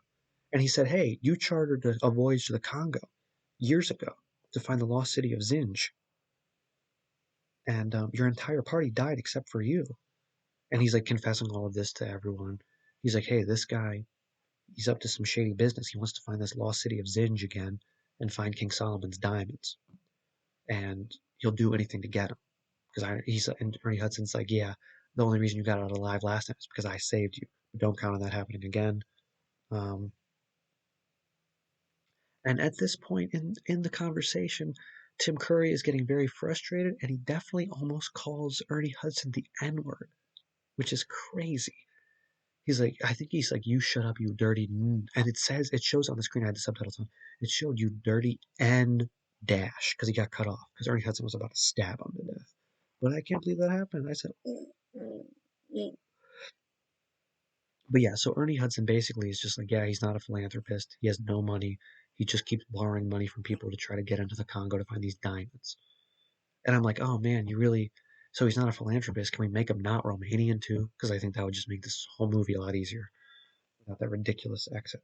and he said, "Hey, you chartered a voyage to the Congo years ago to find the lost city of Zinj, and your entire party died except for you." And he's like confessing all of this to everyone. He's like, "Hey, this guy, he's up to some shady business. He wants to find this lost city of Zinj again and find King Solomon's diamonds, and he'll do anything to get him." Because and Ernie Hudson's like, "Yeah, the only reason you got out alive last time is because I saved you. But don't count on that happening again." Um, and at this point in the conversation, Tim Curry is getting very frustrated, and he definitely almost calls Ernie Hudson the N word, which is crazy. He's like, I think he's like, "You shut up, you dirty," and it shows on the screen. I had the subtitles on. It showed "you dirty N dash" because he got cut off because Ernie Hudson was about to stab him to death. But I can't believe that happened. I said, "Oh, oh, oh." But yeah, so Ernie Hudson basically is just like, yeah, he's not a philanthropist. He has no money. He just keeps borrowing money from people to try to get into the Congo to find these diamonds. And I'm like, oh man, you really. So he's not a philanthropist. Can we make him not Romanian too? Because I think that would just make this whole movie a lot easier without that ridiculous accent.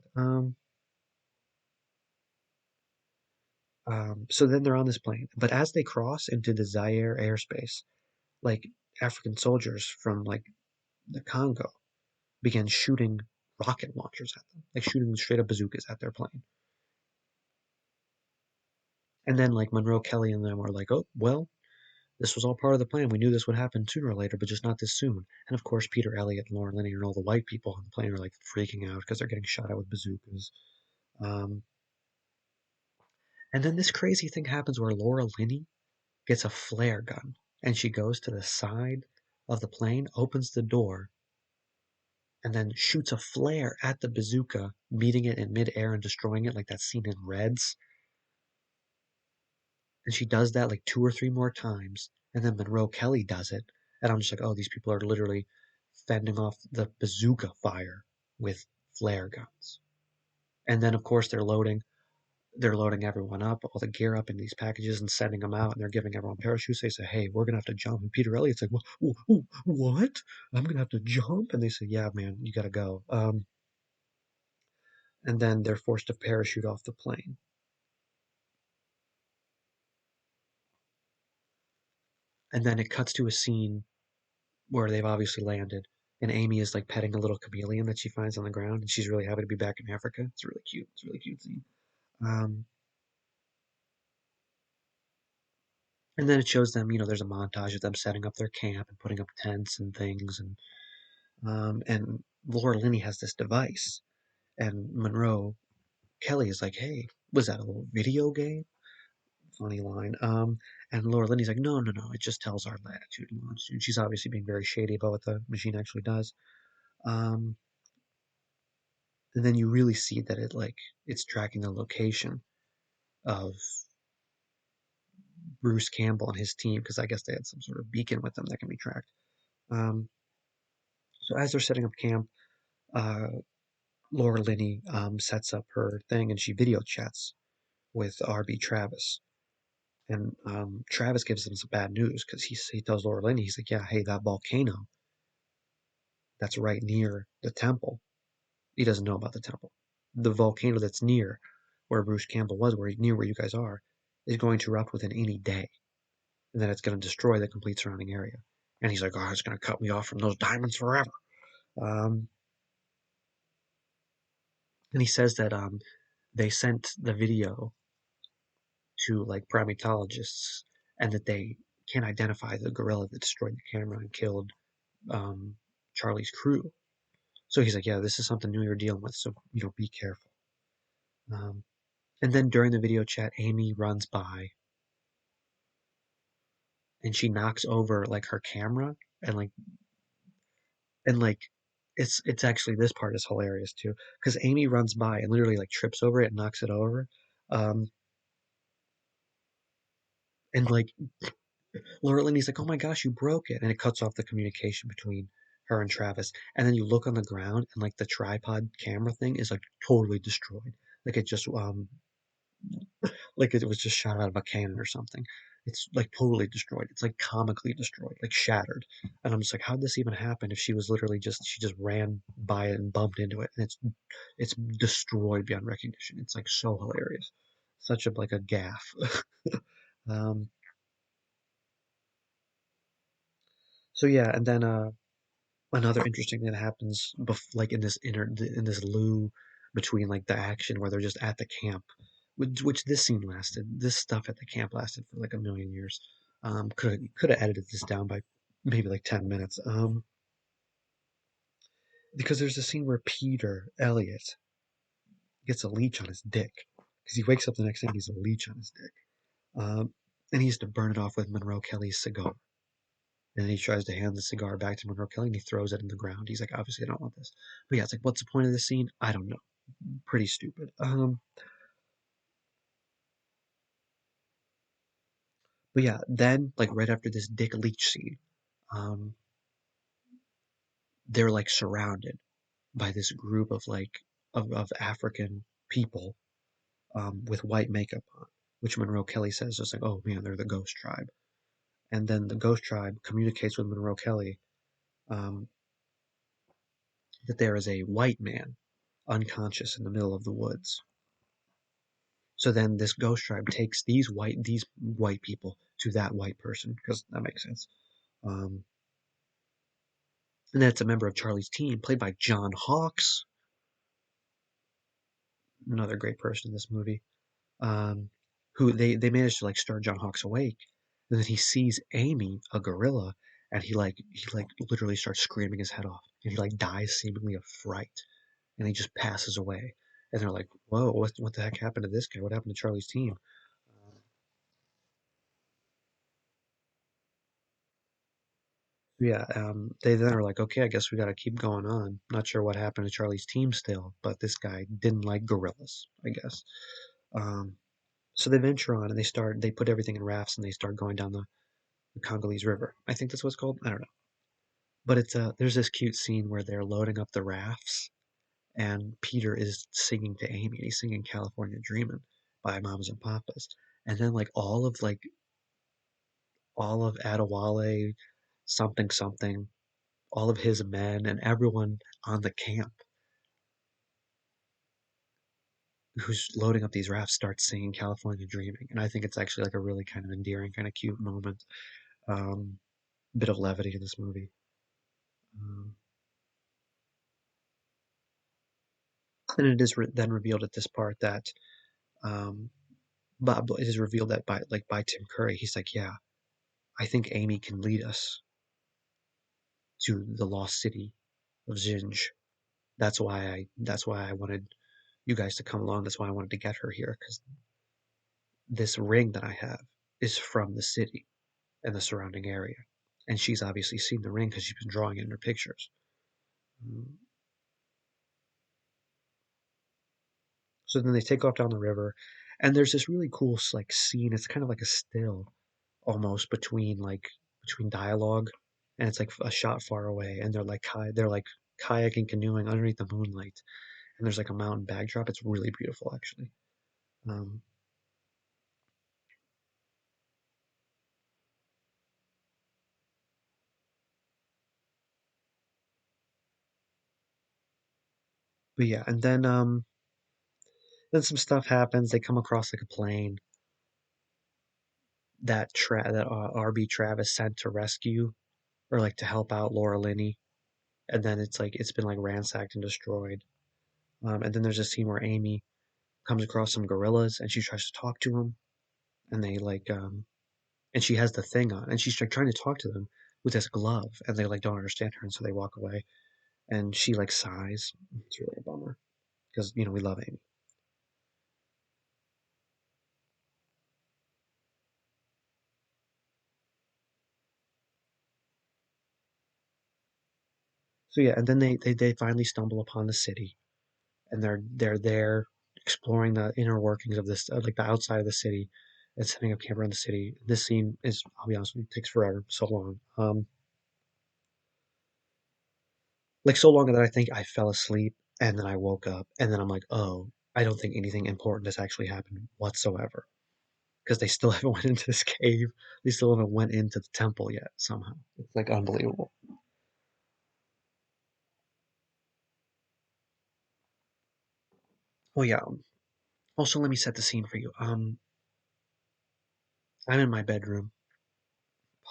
So then they're on this plane, but as they cross into the Zaire airspace, like African soldiers from like the Congo began shooting rocket launchers at them, like shooting straight up bazookas at their plane. And then like Monroe Kelly and them were like, "Oh well, this was all part of the plan. We knew this would happen sooner or later, but just not this soon." And of course, Peter Elliott and Laura Linney and all the white people on the plane are like freaking out because they're getting shot at with bazookas. Um, and then this crazy thing happens where Laura Linney gets a flare gun, and she goes to the side of the plane, opens the door, and then shoots a flare at the bazooka, meeting it in midair and destroying it, like that scene in Reds. And she does that like 2 or 3 more times, and then Monroe Kelly does it, and I'm just like, oh, these people are literally fending off the bazooka fire with flare guns. And then, of course, they're loading. they're loading everyone up, all the gear up in these packages and sending them out, and they're giving everyone parachutes. They say, "Hey, we're gonna have to jump." And Peter Elliott's like, "What? I'm gonna have to jump?" And they say, "Yeah, man, you gotta go." And then they're forced to parachute off the plane. And then it cuts to a scene where they've obviously landed, and Amy is like petting a little chameleon that she finds on the ground, and she's really happy to be back in Africa. It's really cute. It's a really cute scene. Um, and then it shows them, there's a montage of them setting up their camp and putting up tents and things, and Laura Linney has this device, and Monroe Kelly is like, "Hey, was that a little video game?" Funny line. And Laura Linney's like, "No, no, no, it just tells our latitude and longitude." She's obviously being very shady about what the machine actually does. Um, and then you really see that it's tracking the location of Bruce Campbell and his team because I guess they had some sort of beacon with them that can be tracked. Um, so as they're setting up camp, uh, Laura Linney sets up her thing and she video chats with RB Travis. And Travis gives them some bad news because he tells Laura Linney, he's like, "Yeah, hey, that volcano that's right near the temple." He doesn't know about the temple. The volcano that's near where Bruce Campbell was, near where you guys are, is going to erupt within any day, and then it's going to destroy the complete surrounding area. And he's like, "Oh, it's going to cut me off from those diamonds forever." Um, and he says that they sent the video to like primatologists, and that they can't identify the gorilla that destroyed the camera and killed um, Charlie's crew. So he's like, "Yeah, this is something new you're dealing with, so be careful." Um, and then during the video chat, Amy runs by and she knocks over like her camera, and like it's actually, this part is hilarious too because Amy runs by and literally like trips over it and knocks it over. Um, and like Laura Linney's like, "Oh my gosh, you broke it," and it cuts off the communication between her and Travis. And then you look on the ground and like the tripod camera thing is like totally destroyed. Like it just like it was just shot out of a cannon or something. It's like totally destroyed. It's like comically destroyed, like shattered. And I'm just like, how'd this even happen if she just ran by it and bumped into it, and it's destroyed beyond recognition. It's like so hilarious. Such a like a gaff. um so yeah, and then another interesting thing that happens like in this loo between like the action where they're just at the camp, which this stuff at the camp lasted for like a million years. Could have edited this down by maybe like 10 minutes. Because there's a scene where Peter Elliot gets a leech on his dick because he wakes up the next day and he's a leech on his dick. Um, and he used to burn it off with Monroe Kelly's cigar. And he tries to hand the cigar back to Monroe Kelly and he throws it in the ground. He's like, "Obviously, I don't want this." But yeah, it's like, what's the point of this scene? I don't know. Pretty stupid. But yeah, then like right after this Dick Leach scene, um, they're like surrounded by this group of of African people with white makeup on, which Monroe Kelly says is like, "Oh man, they're the Ghost Tribe." And then the Ghost Tribe communicates with Monroe Kelly um, that there is a white man unconscious in the middle of the woods. So then this Ghost Tribe takes these white people to that white person because that makes sense. Um, and then it's a member of Charlie's team, played by John Hawkes, another great person in this movie. Um, who they managed to like start John Hawkes awake, and then he sees Amy, a gorilla, and he literally starts screaming his head off, and he like dies seemingly of fright, and he just passes away. And they're like, "Whoa, what the heck happened to this guy? What happened to Charlie's team?" Yeah, they then are like, "Okay, I guess we got to keep going on. Not sure what happened to Charlie's team still, but this guy didn't like gorillas, I guess." Um, so they venture on and they put everything in rafts and they start going down the Congolese River. I think that's what it's called. I don't know, but there's this cute scene where they're loading up the rafts and Peter is singing to Amy and he's singing California Dreamin', by mamas and papas. And then like all of Adewale, something something, all of his men and everyone on the camp who's loading up these rafts starts singing California Dreaming. And I think it's actually like a really kind of endearing, kind of cute moment. Um, Bit of levity in this movie. Um, and it is then revealed at this part that um, Bob it is revealed that by Tim Curry, he's like, yeah, I think Amy can lead us to the lost city of Zinj. That's why I wanted you guys to come along. That's why I wanted to get her here because this ring that I have is from the city and the surrounding area, and she's obviously seen the ring because she's been drawing it in her pictures. Mm. So then they take off down the river, and there's this really cool like scene. It's kind of like a still almost between dialogue, and it's like a shot far away, and they're like kayaking, canoeing underneath the moonlight, and there's like a mountain backdrop. It's really beautiful, actually. Um, but yeah, and then some stuff happens. They come across like a plane that RB Travis sent to rescue or like to help out Laura Linney, and then it's like it's been like ransacked and destroyed. And then there's a scene where Amy comes across some gorillas and she tries to talk to them, and they and she has the thing on, and she's like trying to talk to them with this glove, and they like don't understand her, and so they walk away, and she like sighs. It's really a bummer because we love Amy. So yeah, and then they finally stumble upon the city, and they're there exploring the inner workings of this, like the outside of the city, and setting up camp around the city. This scene is, I'll be honest with you, takes forever, so long. Like so long that I think I fell asleep, and then I woke up, and then I'm like, oh, I don't think anything important has actually happened whatsoever because they still haven't went into this cave. They still haven't went into the temple yet. Somehow, it's like unbelievable. Oh yeah. Also, let me set the scene for you. I'm in my bedroom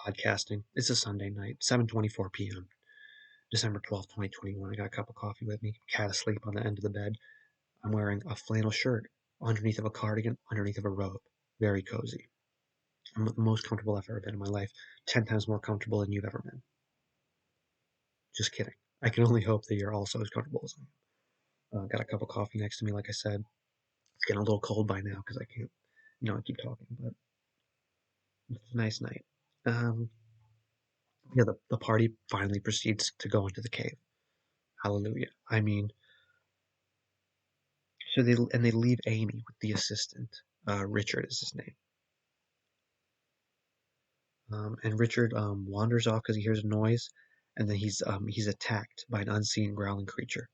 podcasting. It's a Sunday night, 7:24 p.m. December 12th, 2021. I got a cup of coffee with me, cat asleep on the end of the bed. I'm wearing a flannel shirt underneath of a cardigan, underneath of a robe. Very cozy. I'm the most comfortable I've ever been in my life. 10 times more comfortable than you've ever been. Just kidding. I can only hope that you're also as comfortable as I am. Got a cup of coffee next to me, like I said. It's getting a little cold by now because I can't, I keep talking, but it's a nice night. Um, yeah, the party finally proceeds to go into the cave. Hallelujah. I mean, so they leave Amy with the assistant. Richard is his name. And Richard wanders off because he hears a noise, and then he's attacked by an unseen growling creature,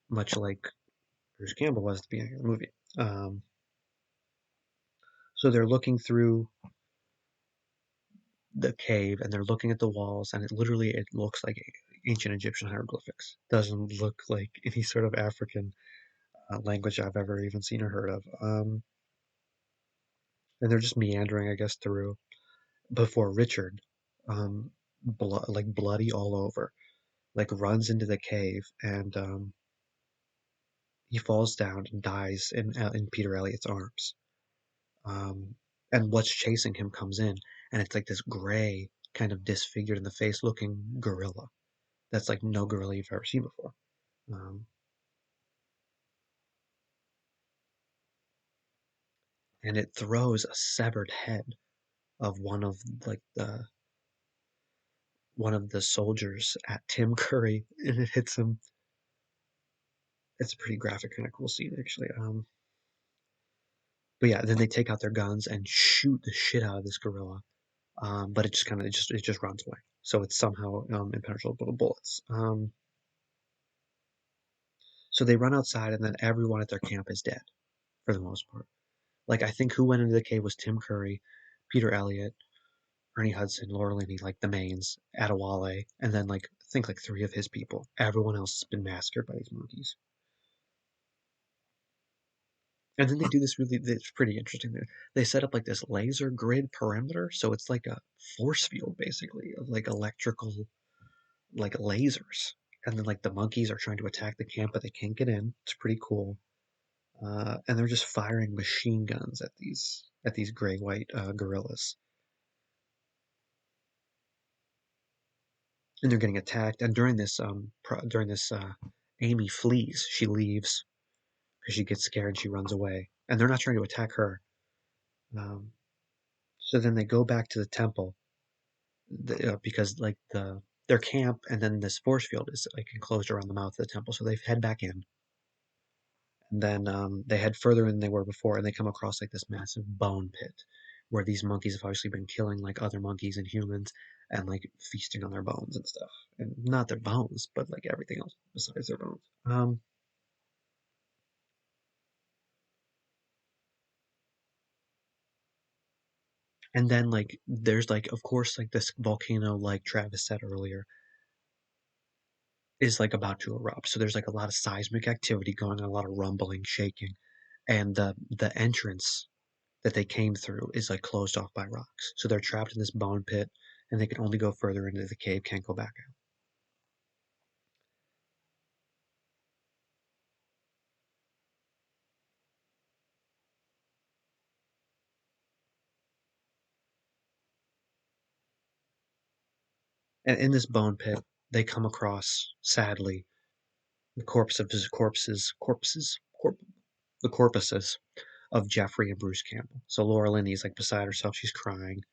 much like Bruce Campbell was at the beginning of the movie. Um, so they're looking through the cave and they're looking at the walls, and it looks like ancient Egyptian hieroglyphics. Doesn't look like any sort of African language I've ever even seen or heard of. And they're just meandering, I guess, through before Richard, like bloody all over, like runs into the cave, and he falls down and dies in Peter Elliott's arms. Um, and what's chasing him comes in, and it's like this gray, kind of disfigured in the face looking gorilla. That's like no gorilla you've ever seen before. Um, and it throws a severed head of like one of the soldiers at Tim Curry, and it hits him. It's a pretty graphic, kind of cool scene, actually. But yeah, then they take out their guns and shoot the shit out of this gorilla. But it just runs away. So it's somehow impenetrable to bullets. So they run outside, and then everyone at their camp is dead for the most part. Like I think who went into the cave was Tim Curry, Peter Elliott, Ernie Hudson, Laura Linney, like the mains, Adewale, and then like I think like three of his people. Everyone else has been massacred by these monkeys. And then they do this really, it's pretty interesting. They set up like this laser grid perimeter, so it's like a force field basically of like electrical, like lasers. And then like the monkeys are trying to attack the camp, but they can't get in. It's pretty cool. And they're just firing machine guns at these gray white gorillas, and they're getting attacked. And during this, Amy flees. She leaves because she gets scared and she runs away. And they're not trying to attack her. Um, so then they go back to the temple because like their camp and then this force field is like enclosed around the mouth of the temple. So they head back in, and then they head further in than they were before, and they come across like this massive bone pit where these monkeys have obviously been killing like other monkeys and humans and like feasting on their bones and stuff, and not their bones, but like everything else besides their bones. And then like there's like of course like this volcano, like Travis said earlier, is like about to erupt. So there's like a lot of seismic activity going on, a lot of rumbling, shaking, and the entrance that they came through is like closed off by rocks. So they're trapped in this bone pit, and they can only go further into the cave, can't go back out. And in this bone pit, they come across, sadly, the the corpses of Jeffrey and Bruce Campbell. So Laura Linney's like beside herself, she's crying.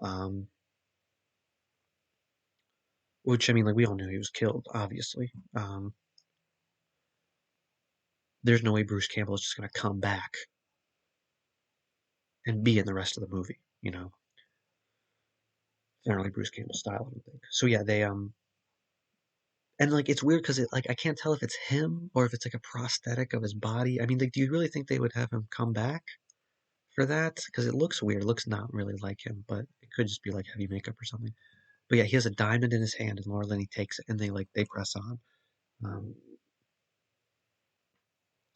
Um, which I mean, like we all knew he was killed, obviously. There's no way Bruce Campbell is just gonna come back and be in the rest of the movie, you know. Generally Bruce Campbell style, I don't think. So yeah, they and like it's weird because it like I can't tell if it's him or if it's like a prosthetic of his body. I mean, like, do you really think they would have him come back for that? Because it looks weird. It looks not really like him, but it could just be like heavy makeup or something. But yeah, he has a diamond in his hand, and Laura Linney takes it, and they press on. Um,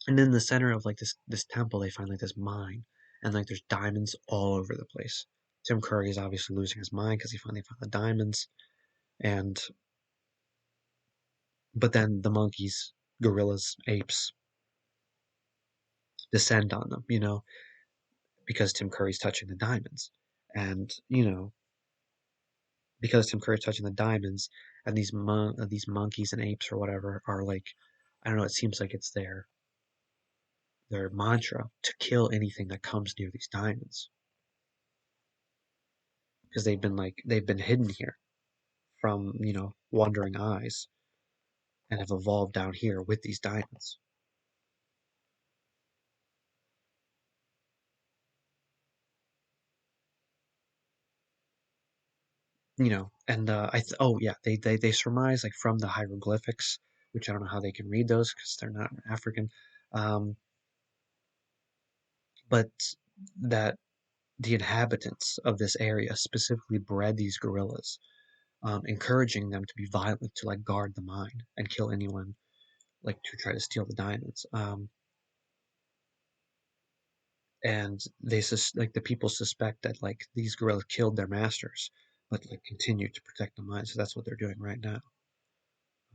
and in the center of like this temple, they find like this mine, and like there's diamonds all over the place. Tim Curry is obviously losing his mind because he finally found the diamonds, and but then the monkeys, gorillas, apes descend on them, you know, because Tim Curry's touching the diamonds. And, you know, because Tim Curry's touching the diamonds and these monkeys and apes or whatever are like, I don't know, it seems like it's their mantra to kill anything that comes near these diamonds because they've been hidden here from, you know, wandering eyes and have evolved down here with these diamonds. You know, and oh yeah, they surmise like from the hieroglyphics, which I don't know how they can read those because they're not African. Um, but that the inhabitants of this area specifically bred these gorillas, encouraging them to be violent, to like guard the mine and kill anyone like to try to steal the diamonds. And like the people suspect that like these gorillas killed their masters, but like continue to protect the mine. So that's what they're doing right now.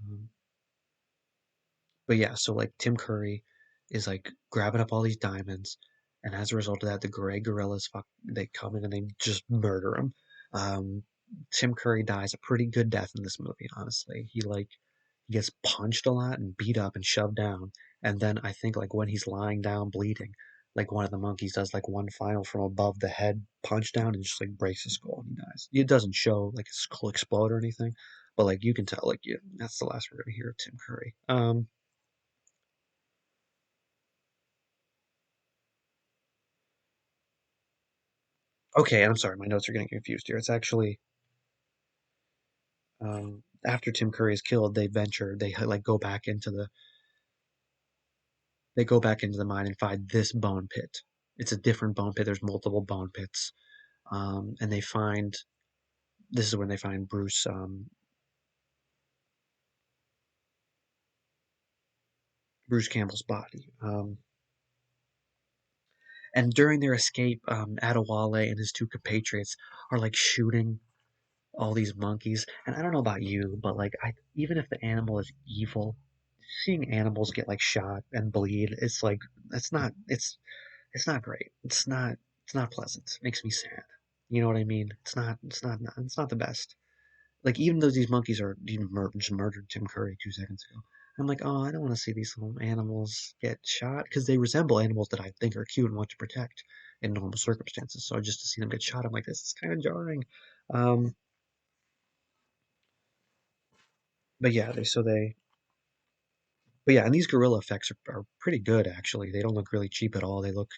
Um, but yeah, so like Tim Curry is like grabbing up all these diamonds, and as a result of that, the gray gorillas they come in and they just murder him. Tim Curry dies a pretty good death in this movie, honestly. He gets punched a lot and beat up and shoved down, and then I think like when he's lying down bleeding, like one of the monkeys does like one final from above the head punch down and just like breaks his skull and he dies. It doesn't show like his skull explode or anything, but like you can tell like yeah, that's the last we're gonna hear of Tim Curry. Okay, I'm sorry, my notes are getting confused here. It's actually after Tim Curry is killed, they like go back into the mine and find this bone pit. It's a different bone pit. There's multiple bone pits, and they find this is when they find Bruce Campbell's body. And during their escape, Adewale and his two compatriots are like shooting all these monkeys. And I don't know about you, but like I even if the animal is evil, seeing animals get like shot and bleed, it's like it's not great. It's not pleasant. It makes me sad. You know what I mean? It's not the best. Like even though these monkeys are just murdered Tim Curry 2 seconds ago. I'm like, oh, I don't want to see these little animals get shot because they resemble animals that I think are cute and want to protect in normal circumstances. So just to see them get shot, I'm like, this is kind of jarring. Um, but yeah, but yeah, and these gorilla effects are pretty good actually. They don't look really cheap at all. They don't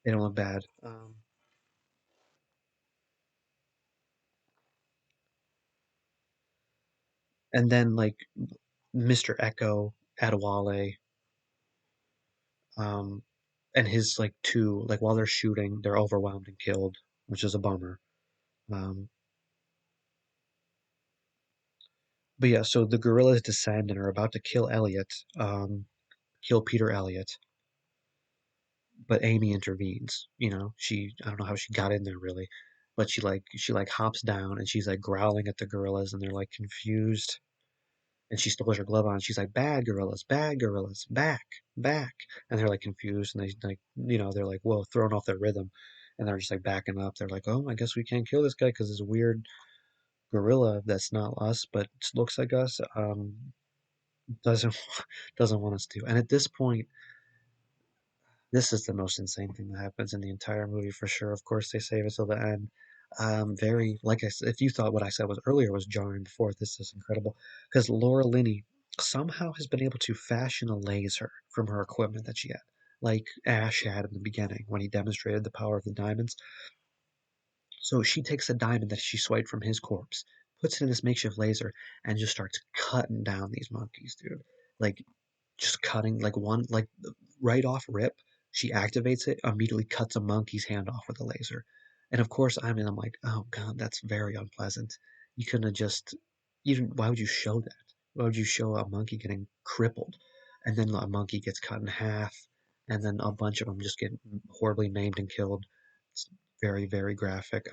look bad. And then like Mr. Echo, Adewale, um, and his like two like while they're shooting, they're overwhelmed and killed, which is a bummer. Um, but yeah, so the gorillas descend and are about to kill Elliot, kill Peter Elliot, but Amy intervenes. You know, I don't know how she got in there really, but she like hops down and she's like growling at the gorillas and they're like confused. And she still has her glove on. She's like, bad gorillas, back, back. And they're like confused and they like, they're like, whoa, thrown off their rhythm. And they're just like backing up. They're like, oh, I guess we can't kill this guy because this weird gorilla that's not us, but looks like us, doesn't doesn't want us to. And at this point, this is the most insane thing that happens in the entire movie for sure. Of course, they save it till the end. Very like I said, if you thought what I said was earlier was jarring before, this is incredible because Laura Linney somehow has been able to fashion a laser from her equipment that she had, like Ash had in the beginning when he demonstrated the power of the diamonds. So she takes a diamond that she swiped from his corpse, puts it in this makeshift laser, and just starts cutting down these monkeys, dude. Like just cutting like one like right off rip. She activates it, immediately cuts a monkey's hand off with a laser. And of course, I'm like, oh god, that's very unpleasant. You couldn't have just you didn't, why would you show that? Why would you show a monkey getting crippled, and then a monkey gets cut in half, and then a bunch of them just get horribly maimed and killed? It's very very graphic.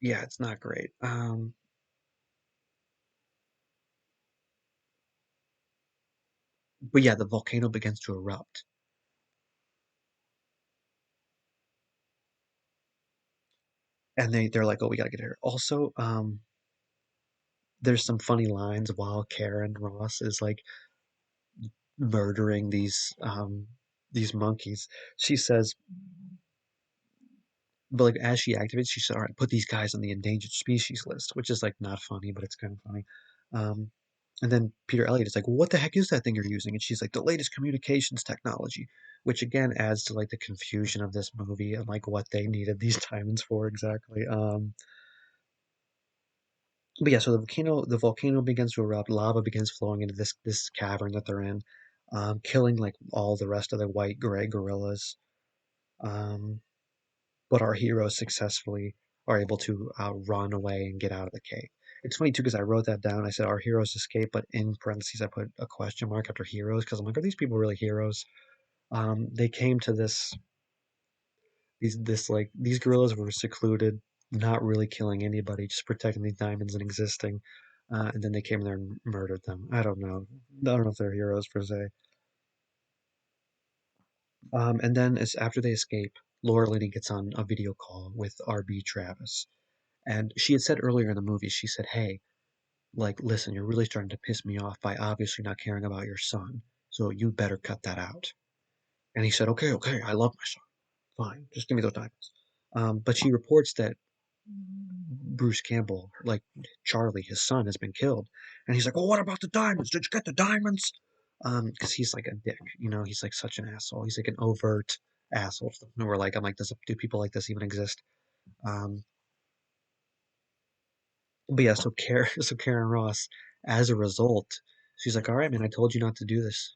Yeah, it's not great. But yeah, the volcano begins to erupt, and they're like, oh, we gotta get here. Also, there's some funny lines while Karen Ross is like murdering these monkeys. She says, but like as she activates, she said, "All right, put these guys on the endangered species list," which is like not funny, but it's kind of funny. Um, and then Peter Elliott is like, well, "What the heck is that thing you're using?" And she's like, "The latest communications technology," which again adds to like the confusion of this movie and like what they needed these diamonds for exactly. But yeah, so the volcano begins to erupt, lava begins flowing into this cavern that they're in, killing like all the rest of the white gray gorillas. Um, but our heroes successfully are able to run away and get out of the cave. It's funny too because I wrote that down. I said our heroes escape, but in parentheses I put a question mark after heroes because I'm like, are these people really heroes? They came to these gorillas were secluded, not really killing anybody, just protecting these diamonds and existing. And then they came there and murdered them. I don't know. I don't know if they're heroes per se. And then as after they escape, Laura Linney gets on a video call with RB Travis. And she had said earlier in the movie, she said, "Hey, like, listen, you're really starting to piss me off by obviously not caring about your son. So you better cut that out." And he said, "Okay, okay, I love my son. Fine, just give me those diamonds." But she reports that Bruce Campbell, like Charlie, his son, has been killed. And he's like, "Well, what about the diamonds? Did you get the diamonds?" Because he's like a dick, he's like such an asshole. He's like an overt asshole. And we're like, I'm like, do people like this even exist? Um, But yeah, so Karen, so Karen Ross, as a result, she's like, "All right, man, I told you not to do this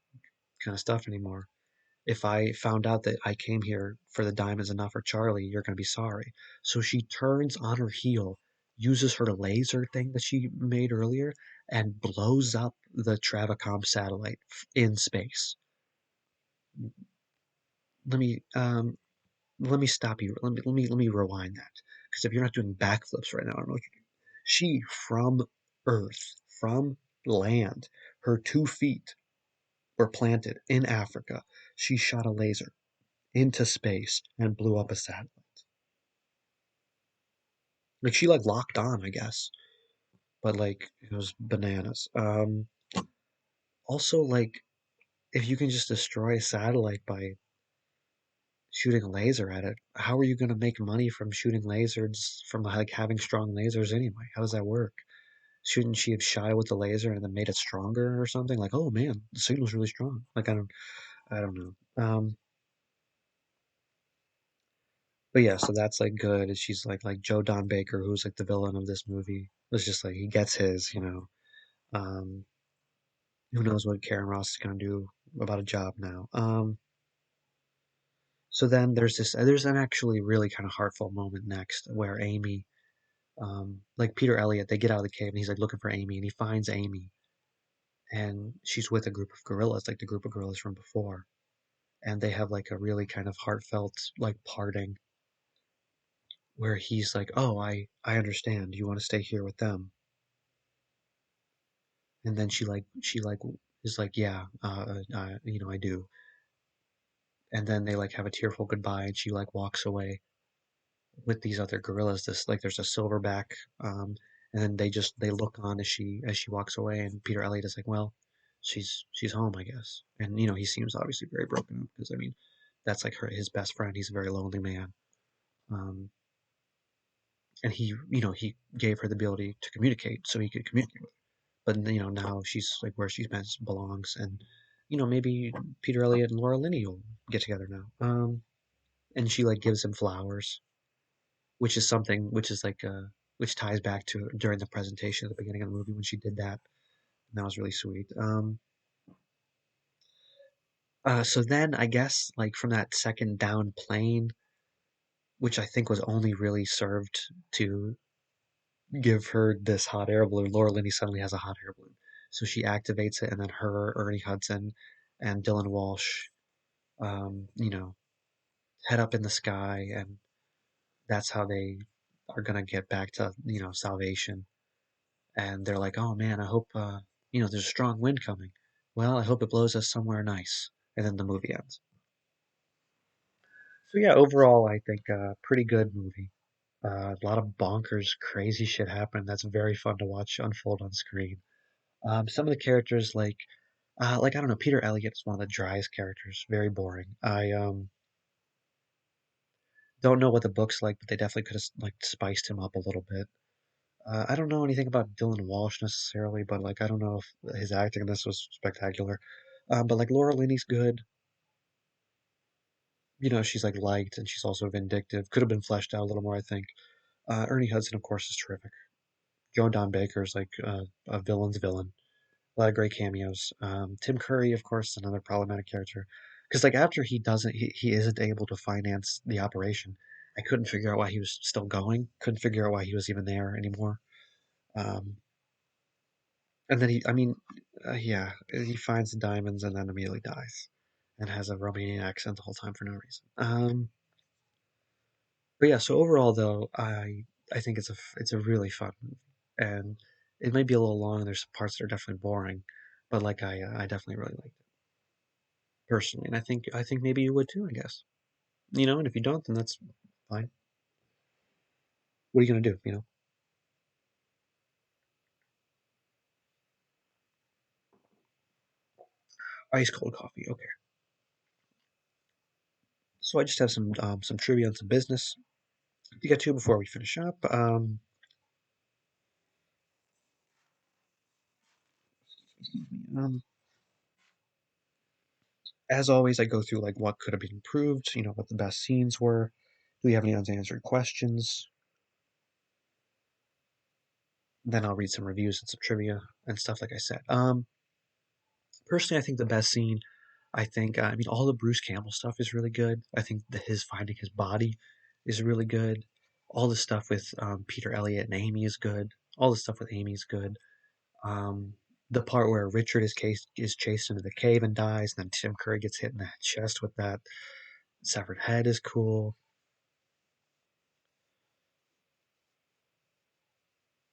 kind of stuff anymore. If I found out that I came here for the diamonds and not for Charlie, you're gonna be sorry." So she turns on her heel, uses her laser thing that she made earlier, and blows up the Travacom satellite in space. Let me let me stop you. Let me rewind that, because if you're not doing backflips right now, I don't know what you're doing. She from Earth, from land, her 2 feet were planted in Africa. She shot a laser into space and blew up a satellite. Like she like locked on, I guess, but like it was bananas. Also like if you can just destroy a satellite by shooting a laser at it, how are you going to make money from shooting lasers from like having strong lasers anyway? How does that work? Shouldn't she have shot it with the laser and then made it stronger or something? Like, oh man, the signal's really strong. Like I don't know. But yeah, so that's like good. And she's like Joe Don Baker, who's like the villain of this movie, was just like he gets his. Um, who knows what Karen Ross is gonna do about a job now. So then there's an actually really kind of heartfelt moment next where Amy, like Peter Elliott, they get out of the cave and he's like looking for Amy and he finds Amy and she's with a group of gorillas, like the group of gorillas from before, and they have like a really kind of heartfelt like parting where he's like, "Oh, I understand. You want to stay here with them." And then she is like, "Yeah, I do." And then they like have a tearful goodbye and she like walks away with these other gorillas. This like there's a silverback, and then they look on as she walks away, and Peter Elliott is like, well, she's home, I guess. And he seems obviously very broken up because I mean, that's like his best friend. He's a very lonely man, um, and he gave her the ability to communicate so he could communicate with her. But now she's like where she's best belongs, and maybe Peter Elliott and Laura Linney will get together now. And she like gives him flowers, which is something which is like which ties back to during the presentation at the beginning of the movie when she did that. And that was really sweet. So then I guess like from that second down plane, which I think was only really served to give her this hot air balloon, Laura Linney suddenly has a hot air balloon. So she activates it, and then her, Ernie Hudson, and Dylan Walsh, um, you know, head up in the sky, and that's how they are gonna get back to salvation. And they're like, "Oh man, I hope there's a strong wind coming. Well, I hope it blows us somewhere nice." And then the movie ends. So yeah, overall, I think pretty good movie. A lot of bonkers, crazy shit happened. That's very fun to watch unfold on screen. Some of the characters, like I don't know, Peter Elliott is one of the driest characters. Very boring. I don't know what the book's like, but they definitely could have like spiced him up a little bit. I don't know anything about Dylan Walsh necessarily, but like I don't know if his acting in this was spectacular. But like Laura Linney's good. She's like liked and she's also vindictive. Could have been fleshed out a little more, I think. Ernie Hudson, of course, is terrific. Joan Don Baker is like a villain's villain. A lot of great cameos. Tim Curry, of course, is another problematic character. Because like after he isn't able to finance the operation. I couldn't figure out why he was still going. Couldn't figure out why he was even there anymore. Um, And then yeah, he finds the diamonds and then immediately dies, and has a Romanian accent the whole time for no reason. But yeah, so overall though, I think it's a really fun movie, and it might be a little long. There's some parts that are definitely boring, but like I definitely really liked it personally, and I think maybe you would too. I guess and if you don't, then that's fine. What are you gonna do? Ice cold coffee. Okay. So I just have some trivia and some business to get to before we finish up. Um, As always, I go through like what could have been improved, what the best scenes were. Do we have any unanswered questions? Then I'll read some reviews and some trivia and stuff like I said. Personally, I think the best scene, I mean, all the Bruce Campbell stuff is really good. I think his finding his body is really good. All the stuff with Peter Elliott and Amy is good. All the stuff with Amy is good. Um, the part where Richard is chased into the cave and dies, and then Tim Curry gets hit in the chest with that severed head is cool.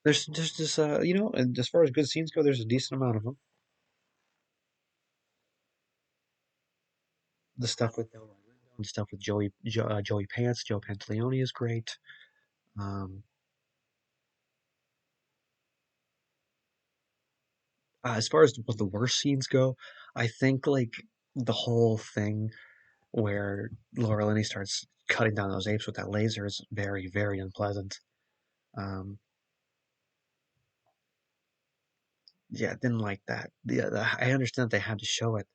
There's just and as far as good scenes go, there's a decent amount of them. The stuff with Delroy Lindo and stuff with Joey Pants, Joe Pantaleone is great. Um, as far as what the worst scenes go, I think like the whole thing where Laura Linney starts cutting down those apes with that laser is very, very unpleasant. Um, yeah, didn't like that. I understand they had to show it,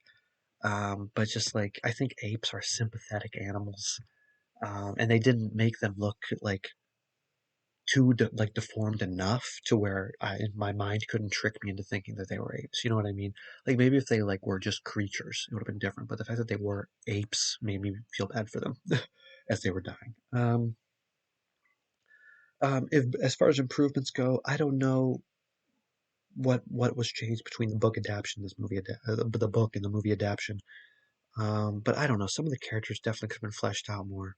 but just like I think apes are sympathetic animals, and they didn't make them look like like deformed enough to where in my mind couldn't trick me into thinking that they were apes. You know what I mean? Like maybe if they like were just creatures, it would have been different. But the fact that they were apes made me feel bad for them as they were dying. If as far as improvements go, I don't know what was changed between the book adaptation, this movie, the book and the movie adaptation. But I don't know. Some of the characters definitely could have been fleshed out more.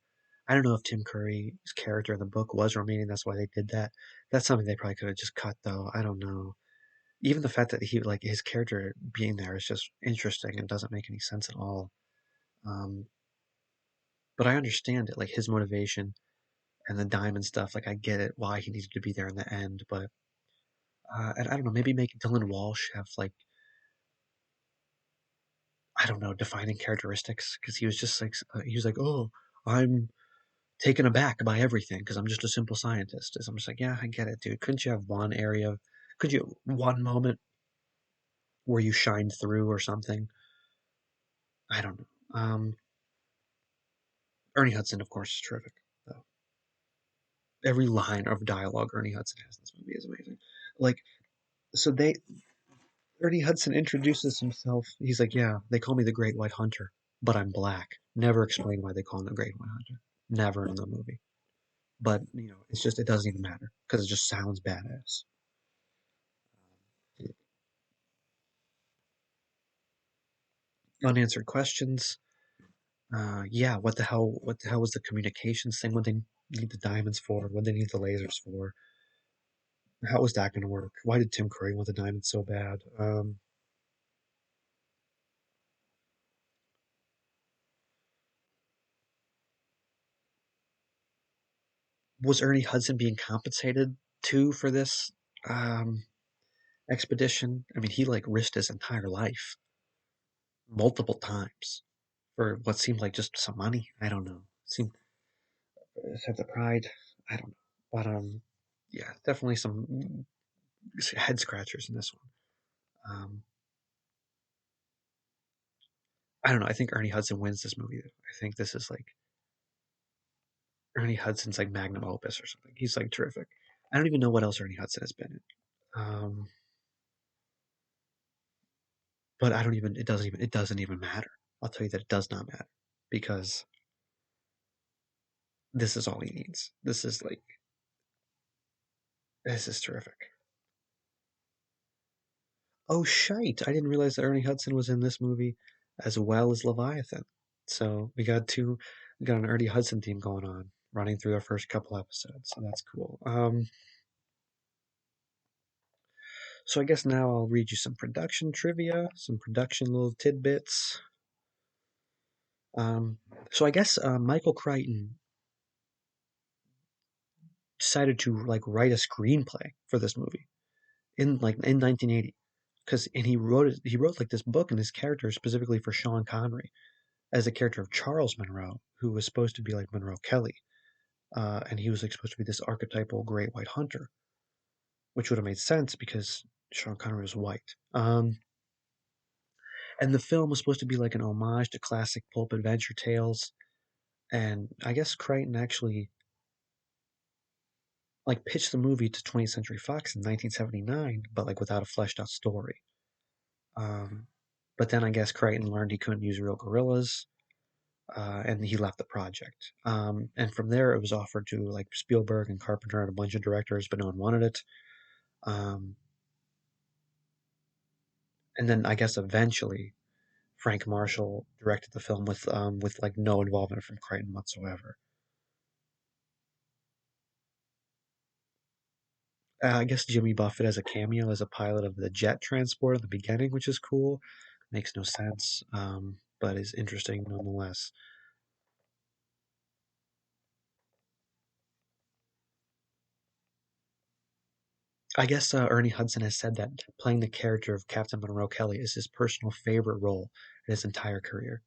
I don't know if Tim Curry's character in the book was Romanian. That's why they did that. That's something they probably could have just cut, though. I don't know. Even the fact that he like his character being there is just interesting and doesn't make any sense at all. Um, but I understand it, like his motivation and the diamond stuff. Like I get it why he needed to be there in the end, but and I don't know. Maybe make Dylan Walsh have like I don't know defining characteristics because he was just like he was like, oh, I'm taken aback by everything because I'm just a simple scientist. I'm just like, yeah, I get it, dude. Couldn't you have one area? Could you one moment where you shined through or something? I don't know. Ernie Hudson, of course, is terrific. Though every line of dialogue Ernie Hudson has in this movie is amazing. Like, so they Ernie Hudson introduces himself. He's like, yeah, they call me the Great White Hunter, but I'm black. Never explain why they call him the Great White Hunter. Never in the movie. But it's just it doesn't even matter because it just sounds badass. Unanswered questions. Yeah, what the hell? What the hell was the communications thing? What they need the diamonds for? What they need the lasers for? How was that going to work? Why did Tim Curry want the diamonds so bad? Was Ernie Hudson being compensated too for this um, expedition? I mean, he like risked his entire life multiple times for what seemed like just some money. I don't know. Seemed have the pride. I don't know, but yeah, definitely some head scratchers in this one. I don't know. I think Ernie Hudson wins this movie. I think this is like Ernie Hudson's like magnum opus or something. He's like terrific. I don't even know what else Ernie Hudson has been in. Um, but I don't even. It doesn't even. It doesn't even matter. I'll tell you that it does not matter because this is all he needs. This is terrific. Oh shite! I didn't realize that Ernie Hudson was in this movie as well as Leviathan. So we got an Ernie Hudson theme going on, running through the first couple episodes. So that's cool. So I guess now I'll read you some production trivia, some production little tidbits. Um, so I guess Michael Crichton decided to like write a screenplay for this movie in 1980 because and he wrote like this book and his character specifically for Sean Connery as the character of Charles Monroe who was supposed to be like Monroe Kelly and he was like supposed to be this archetypal great white hunter which would have made sense because Sean Connery was white. And the film was supposed to be like an homage to classic pulp adventure tales. And I guess Crichton actually like pitched the movie to 20th Century Fox in 1979, but like without a fleshed out story. Um, but then I guess Crichton learned he couldn't use real gorillas, and he left the project. And from there, it was offered to like Spielberg and Carpenter and a bunch of directors, but no one wanted it. Um, and then I guess eventually Frank Marshall directed the film with like no involvement from Crichton whatsoever. I guess Jimmy Buffett as a cameo as a pilot of the jet transport in the beginning, which is cool. Makes no sense, but is interesting nonetheless. I guess Ernie Hudson has said that playing the character of Captain Monroe Kelly is his personal favorite role in his entire career,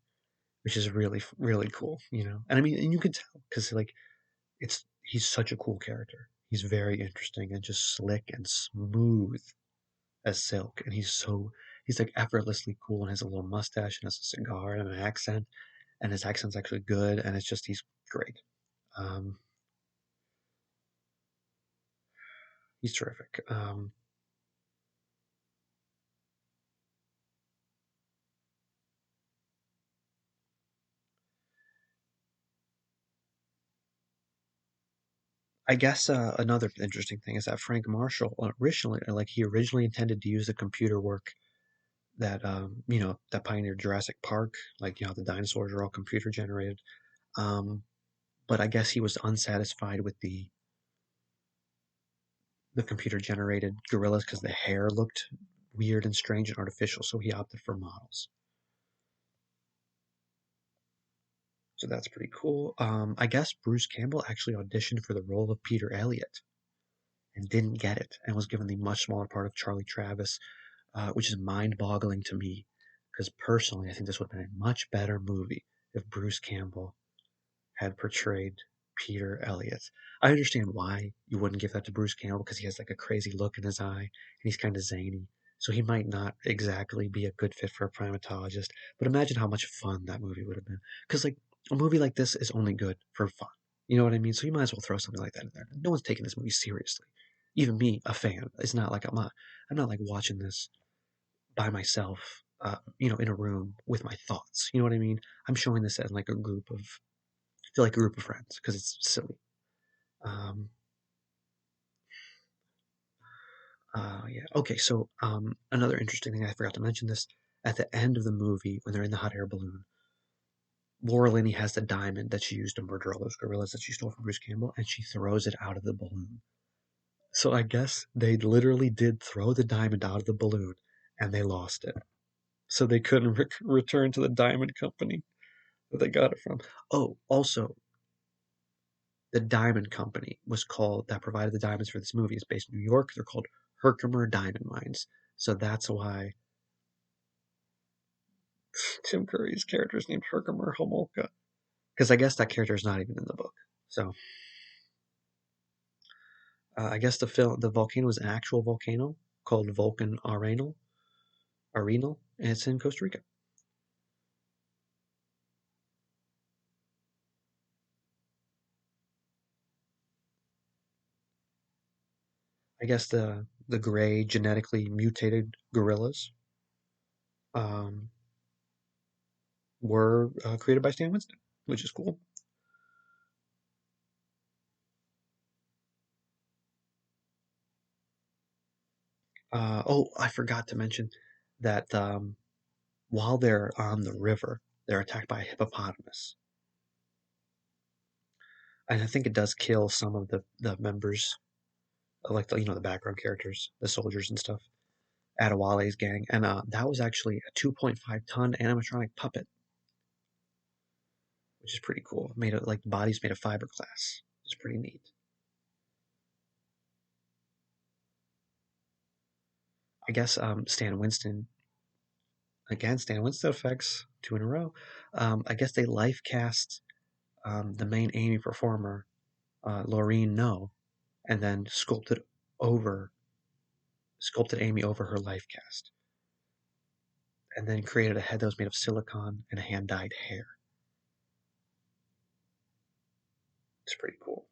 which is really, really cool, you know. And I mean, and you can tell because like it's he's such a cool character. He's very interesting and just slick and smooth as silk, and he's like effortlessly cool and has a little mustache and has a cigar and an accent, and his accent's actually good, and it's just he's great. Um, he's terrific. I guess another interesting thing is that Frank Marshall originally intended to use the computer work that that pioneered Jurassic Park, like the dinosaurs are all computer generated. Um, but I guess he was unsatisfied with the computer generated gorillas because the hair looked weird and strange and artificial, so he opted for models. So that's pretty cool. I guess Bruce Campbell actually auditioned for the role of Peter Elliot and didn't get it and was given the much smaller part of Charlie Travis, which is mind-boggling to me because personally, I think this would have been a much better movie if Bruce Campbell had portrayed Peter Elliot. I understand why you wouldn't give that to Bruce Campbell because he has like a crazy look in his eye and he's kind of zany. So he might not exactly be a good fit for a primatologist. But imagine how much fun that movie would have been. Because like a movie like this is only good for fun. You know what I mean? So you might as well throw something like that in there. No one's taking this movie seriously. Even me, a fan. It's not like I'm not like watching this by myself, in a room with my thoughts. You know what I mean? I'm showing this at like a group of feel like a group of friends because it's silly. Um, yeah. Okay. So another interesting thing I forgot to mention this at the end of the movie when they're in the hot air balloon, Laura Linney has the diamond that she used to murder all those gorillas that she stole from Bruce Campbell, and she throws it out of the balloon. So I guess they literally did throw the diamond out of the balloon, and they lost it. So they couldn't return to the diamond company that they got it from. Oh, also, the diamond company was called that provided the diamonds for this movie is based in New York. They're called Herkimer Diamond Mines. So that's why Tim Curry's character is named Herkimer Homolka. Because I guess that character is not even in the book. So I guess the volcano is an actual volcano called Vulcan Arenal, and it's in Costa Rica. I guess the gray genetically mutated gorillas um, were created by Stan Winston, which is cool. Oh, I forgot to mention that while they're on the river, they're attacked by a hippopotamus. And I think it does kill some of the members, like the background characters, the soldiers and stuff, Adewale's gang. And that was actually a 2.5-ton animatronic puppet, which is pretty cool. Made of like the body's made of fiberglass. It's pretty neat. I guess Stan Winston effects, two in a row. I guess they life cast the main Amy performer, Laureen No, and then over sculpted Amy over her life cast, and then created a head that was made of silicone and hand dyed hair. It's pretty cool.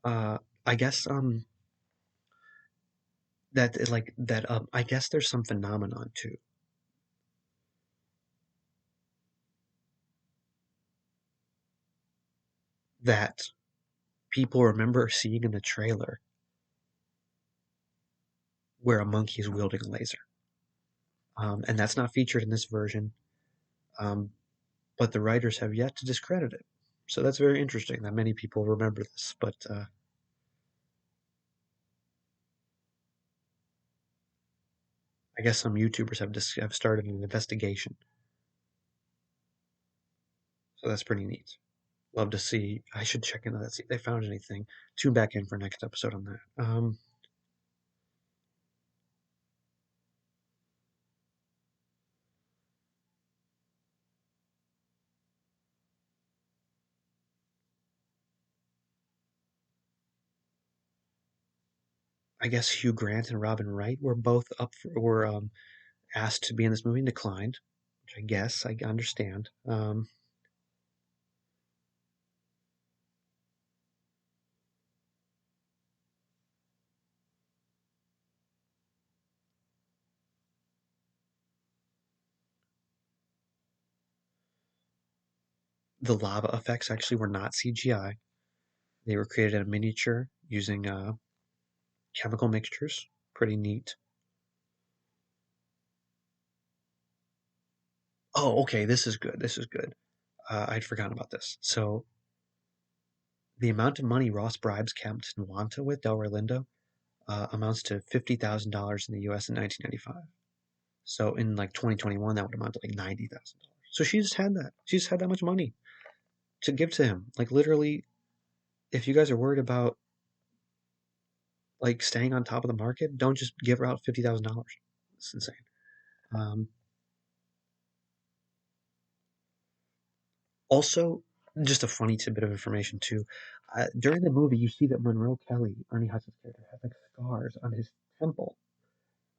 Uh, I guess I guess there's some phenomenon too that people remember seeing in the trailer where a monkey is wielding a laser. And that's not featured in this version. Um, but the writers have yet to discredit it. So that's very interesting that many people remember this. But I guess some YouTubers have started an investigation. So that's pretty neat. Love to see. I should check into that, see if they found anything. Tune back in for next episode on that. I guess Hugh Grant and Robin Wright were both were asked to be in this movie and declined, which I guess I understand. The lava effects actually were not CGI. They were created in miniature using chemical mixtures. Pretty neat. Oh, okay. This is good. This is good. I'd forgotten about this. So the amount of money Ross bribes Captain Wanta with Delroy Lindo amounts to $50,000 in the U.S. in 1995. So in like 2021, that would amount to like $90,000. So she just had that. She just had that much money to give to him. Like literally, if you guys are worried about like staying on top of the market, don't just give her out $50,000. It's insane. Um, Also, just a funny tidbit of information too. During the movie, you see that Monroe Kelly, Ernie Hudson's character, has like scars on his temple.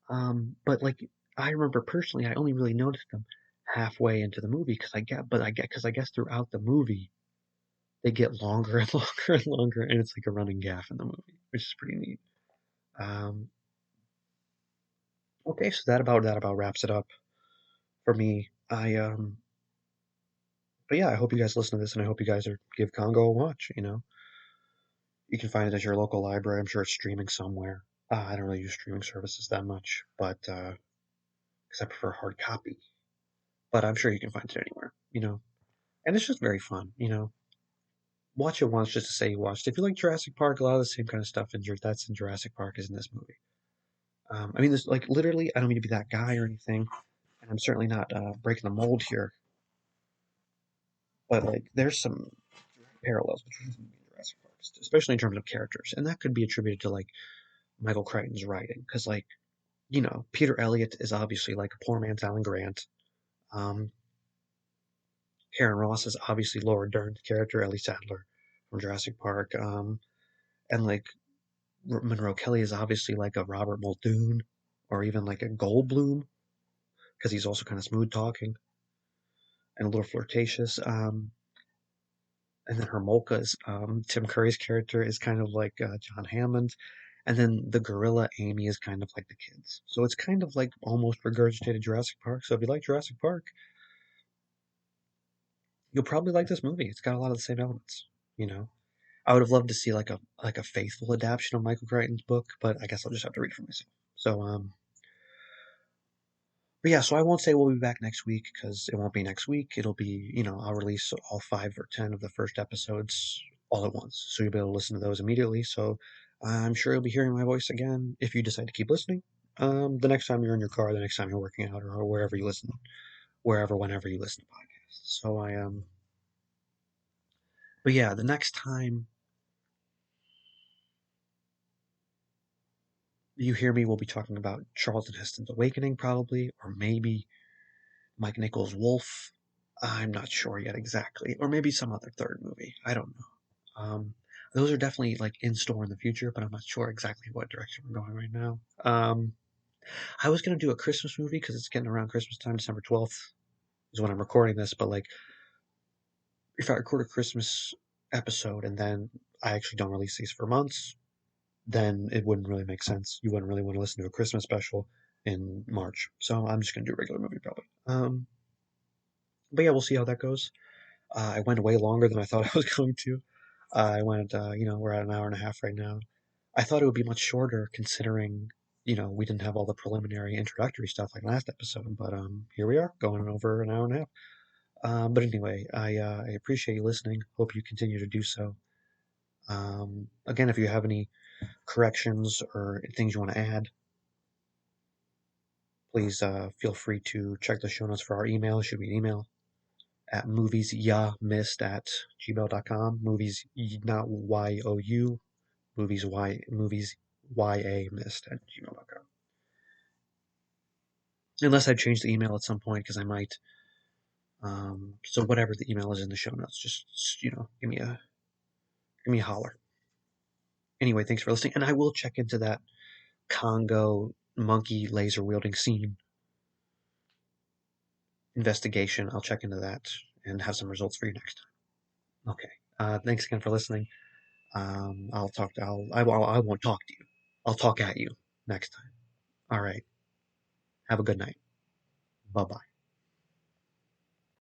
But like I remember personally, I only really noticed them halfway into the movie because I guess throughout the movie they get longer and longer and longer, and it's like a running gaff in the movie, which is pretty neat. Um, okay, so that about wraps it up for me. But yeah, I hope you guys listen to this, and I hope you guys are give Congo a watch. You can find it at your local library. I'm sure it's streaming somewhere. I don't really use streaming services that much, but because I prefer hard copy. But I'm sure you can find it anywhere. And it's just very fun. Watch it once just to say you watched. If you like Jurassic Park, a lot of the same kind of stuff that's in Jurassic Park is in this movie. I mean, there's like literally, I don't mean to be that guy or anything, and I'm certainly not breaking the mold here, but like there's some parallels between this movie and Jurassic Park, especially in terms of characters, and that could be attributed to like Michael Crichton's writing, because like Peter Elliott is obviously like a poor man's Alan Grant. Um, Karen Ross is obviously Laura Dern's character, Ellie Sadler from Jurassic Park. And like Monroe Kelly is obviously like a Robert Muldoon or even like a Goldblum because he's also kind of smooth talking and a little flirtatious. And then Hermolka is Tim Curry's character is kind of like John Hammond. And then the gorilla Amy is kind of like the kids. So it's kind of like almost regurgitated Jurassic Park. So if you like Jurassic Park, you'll probably like this movie. It's got a lot of the same elements. You know, I would have loved to see like a faithful adaptation of Michael Crichton's book, but I guess I'll just have to read it for myself. But yeah, so I won't say we'll be back next week because it won't be next week. It'll be, I'll release all 5 or 10 of the first episodes all at once, so you'll be able to listen to those immediately. So I'm sure you'll be hearing my voice again if you decide to keep listening. The next time you're in your car, the next time you're working out, or wherever you listen, whenever you listen to podcasts. But yeah, the next time you hear me, we'll be talking about Charlton Heston's Awakening, probably, or maybe Mike Nichols' Wolf. I'm not sure yet exactly, or maybe some other third movie. I don't know. Those are definitely like in store in the future, but I'm not sure exactly what direction we're going right now. I was gonna do a Christmas movie because it's getting around Christmas time. December 12th is when I'm recording this, but like if I record a Christmas episode and then I actually don't release these for months, then it wouldn't really make sense. You wouldn't really want to listen to a Christmas special in March. So I'm just gonna do a regular movie probably. But yeah, we'll see how that goes. I went way longer than I thought I was going to. I went, we're at an hour and a half right now. I thought it would be much shorter considering, we didn't have all the preliminary introductory stuff like last episode, but here we are going over an hour and a half. But anyway, I appreciate you listening. Hope you continue to do so. Again, if you have any corrections or things you want to add, please feel free to check the show notes for our email. It should be an email at moviesya missed@gmail.com. Movies, not Y-O-U, movies Y-A missed@gmail.com. Unless I change the email at some point, because I might. So whatever the email is in the show notes, just, give me a holler. Anyway, thanks for listening, and I will check into that Congo monkey laser wielding scene investigation. I'll check into that and have some results for you next time. Okay. Thanks again for listening. I'll talk. I won't talk to you. I'll talk at you next time. All right. Have a good night. Bye bye.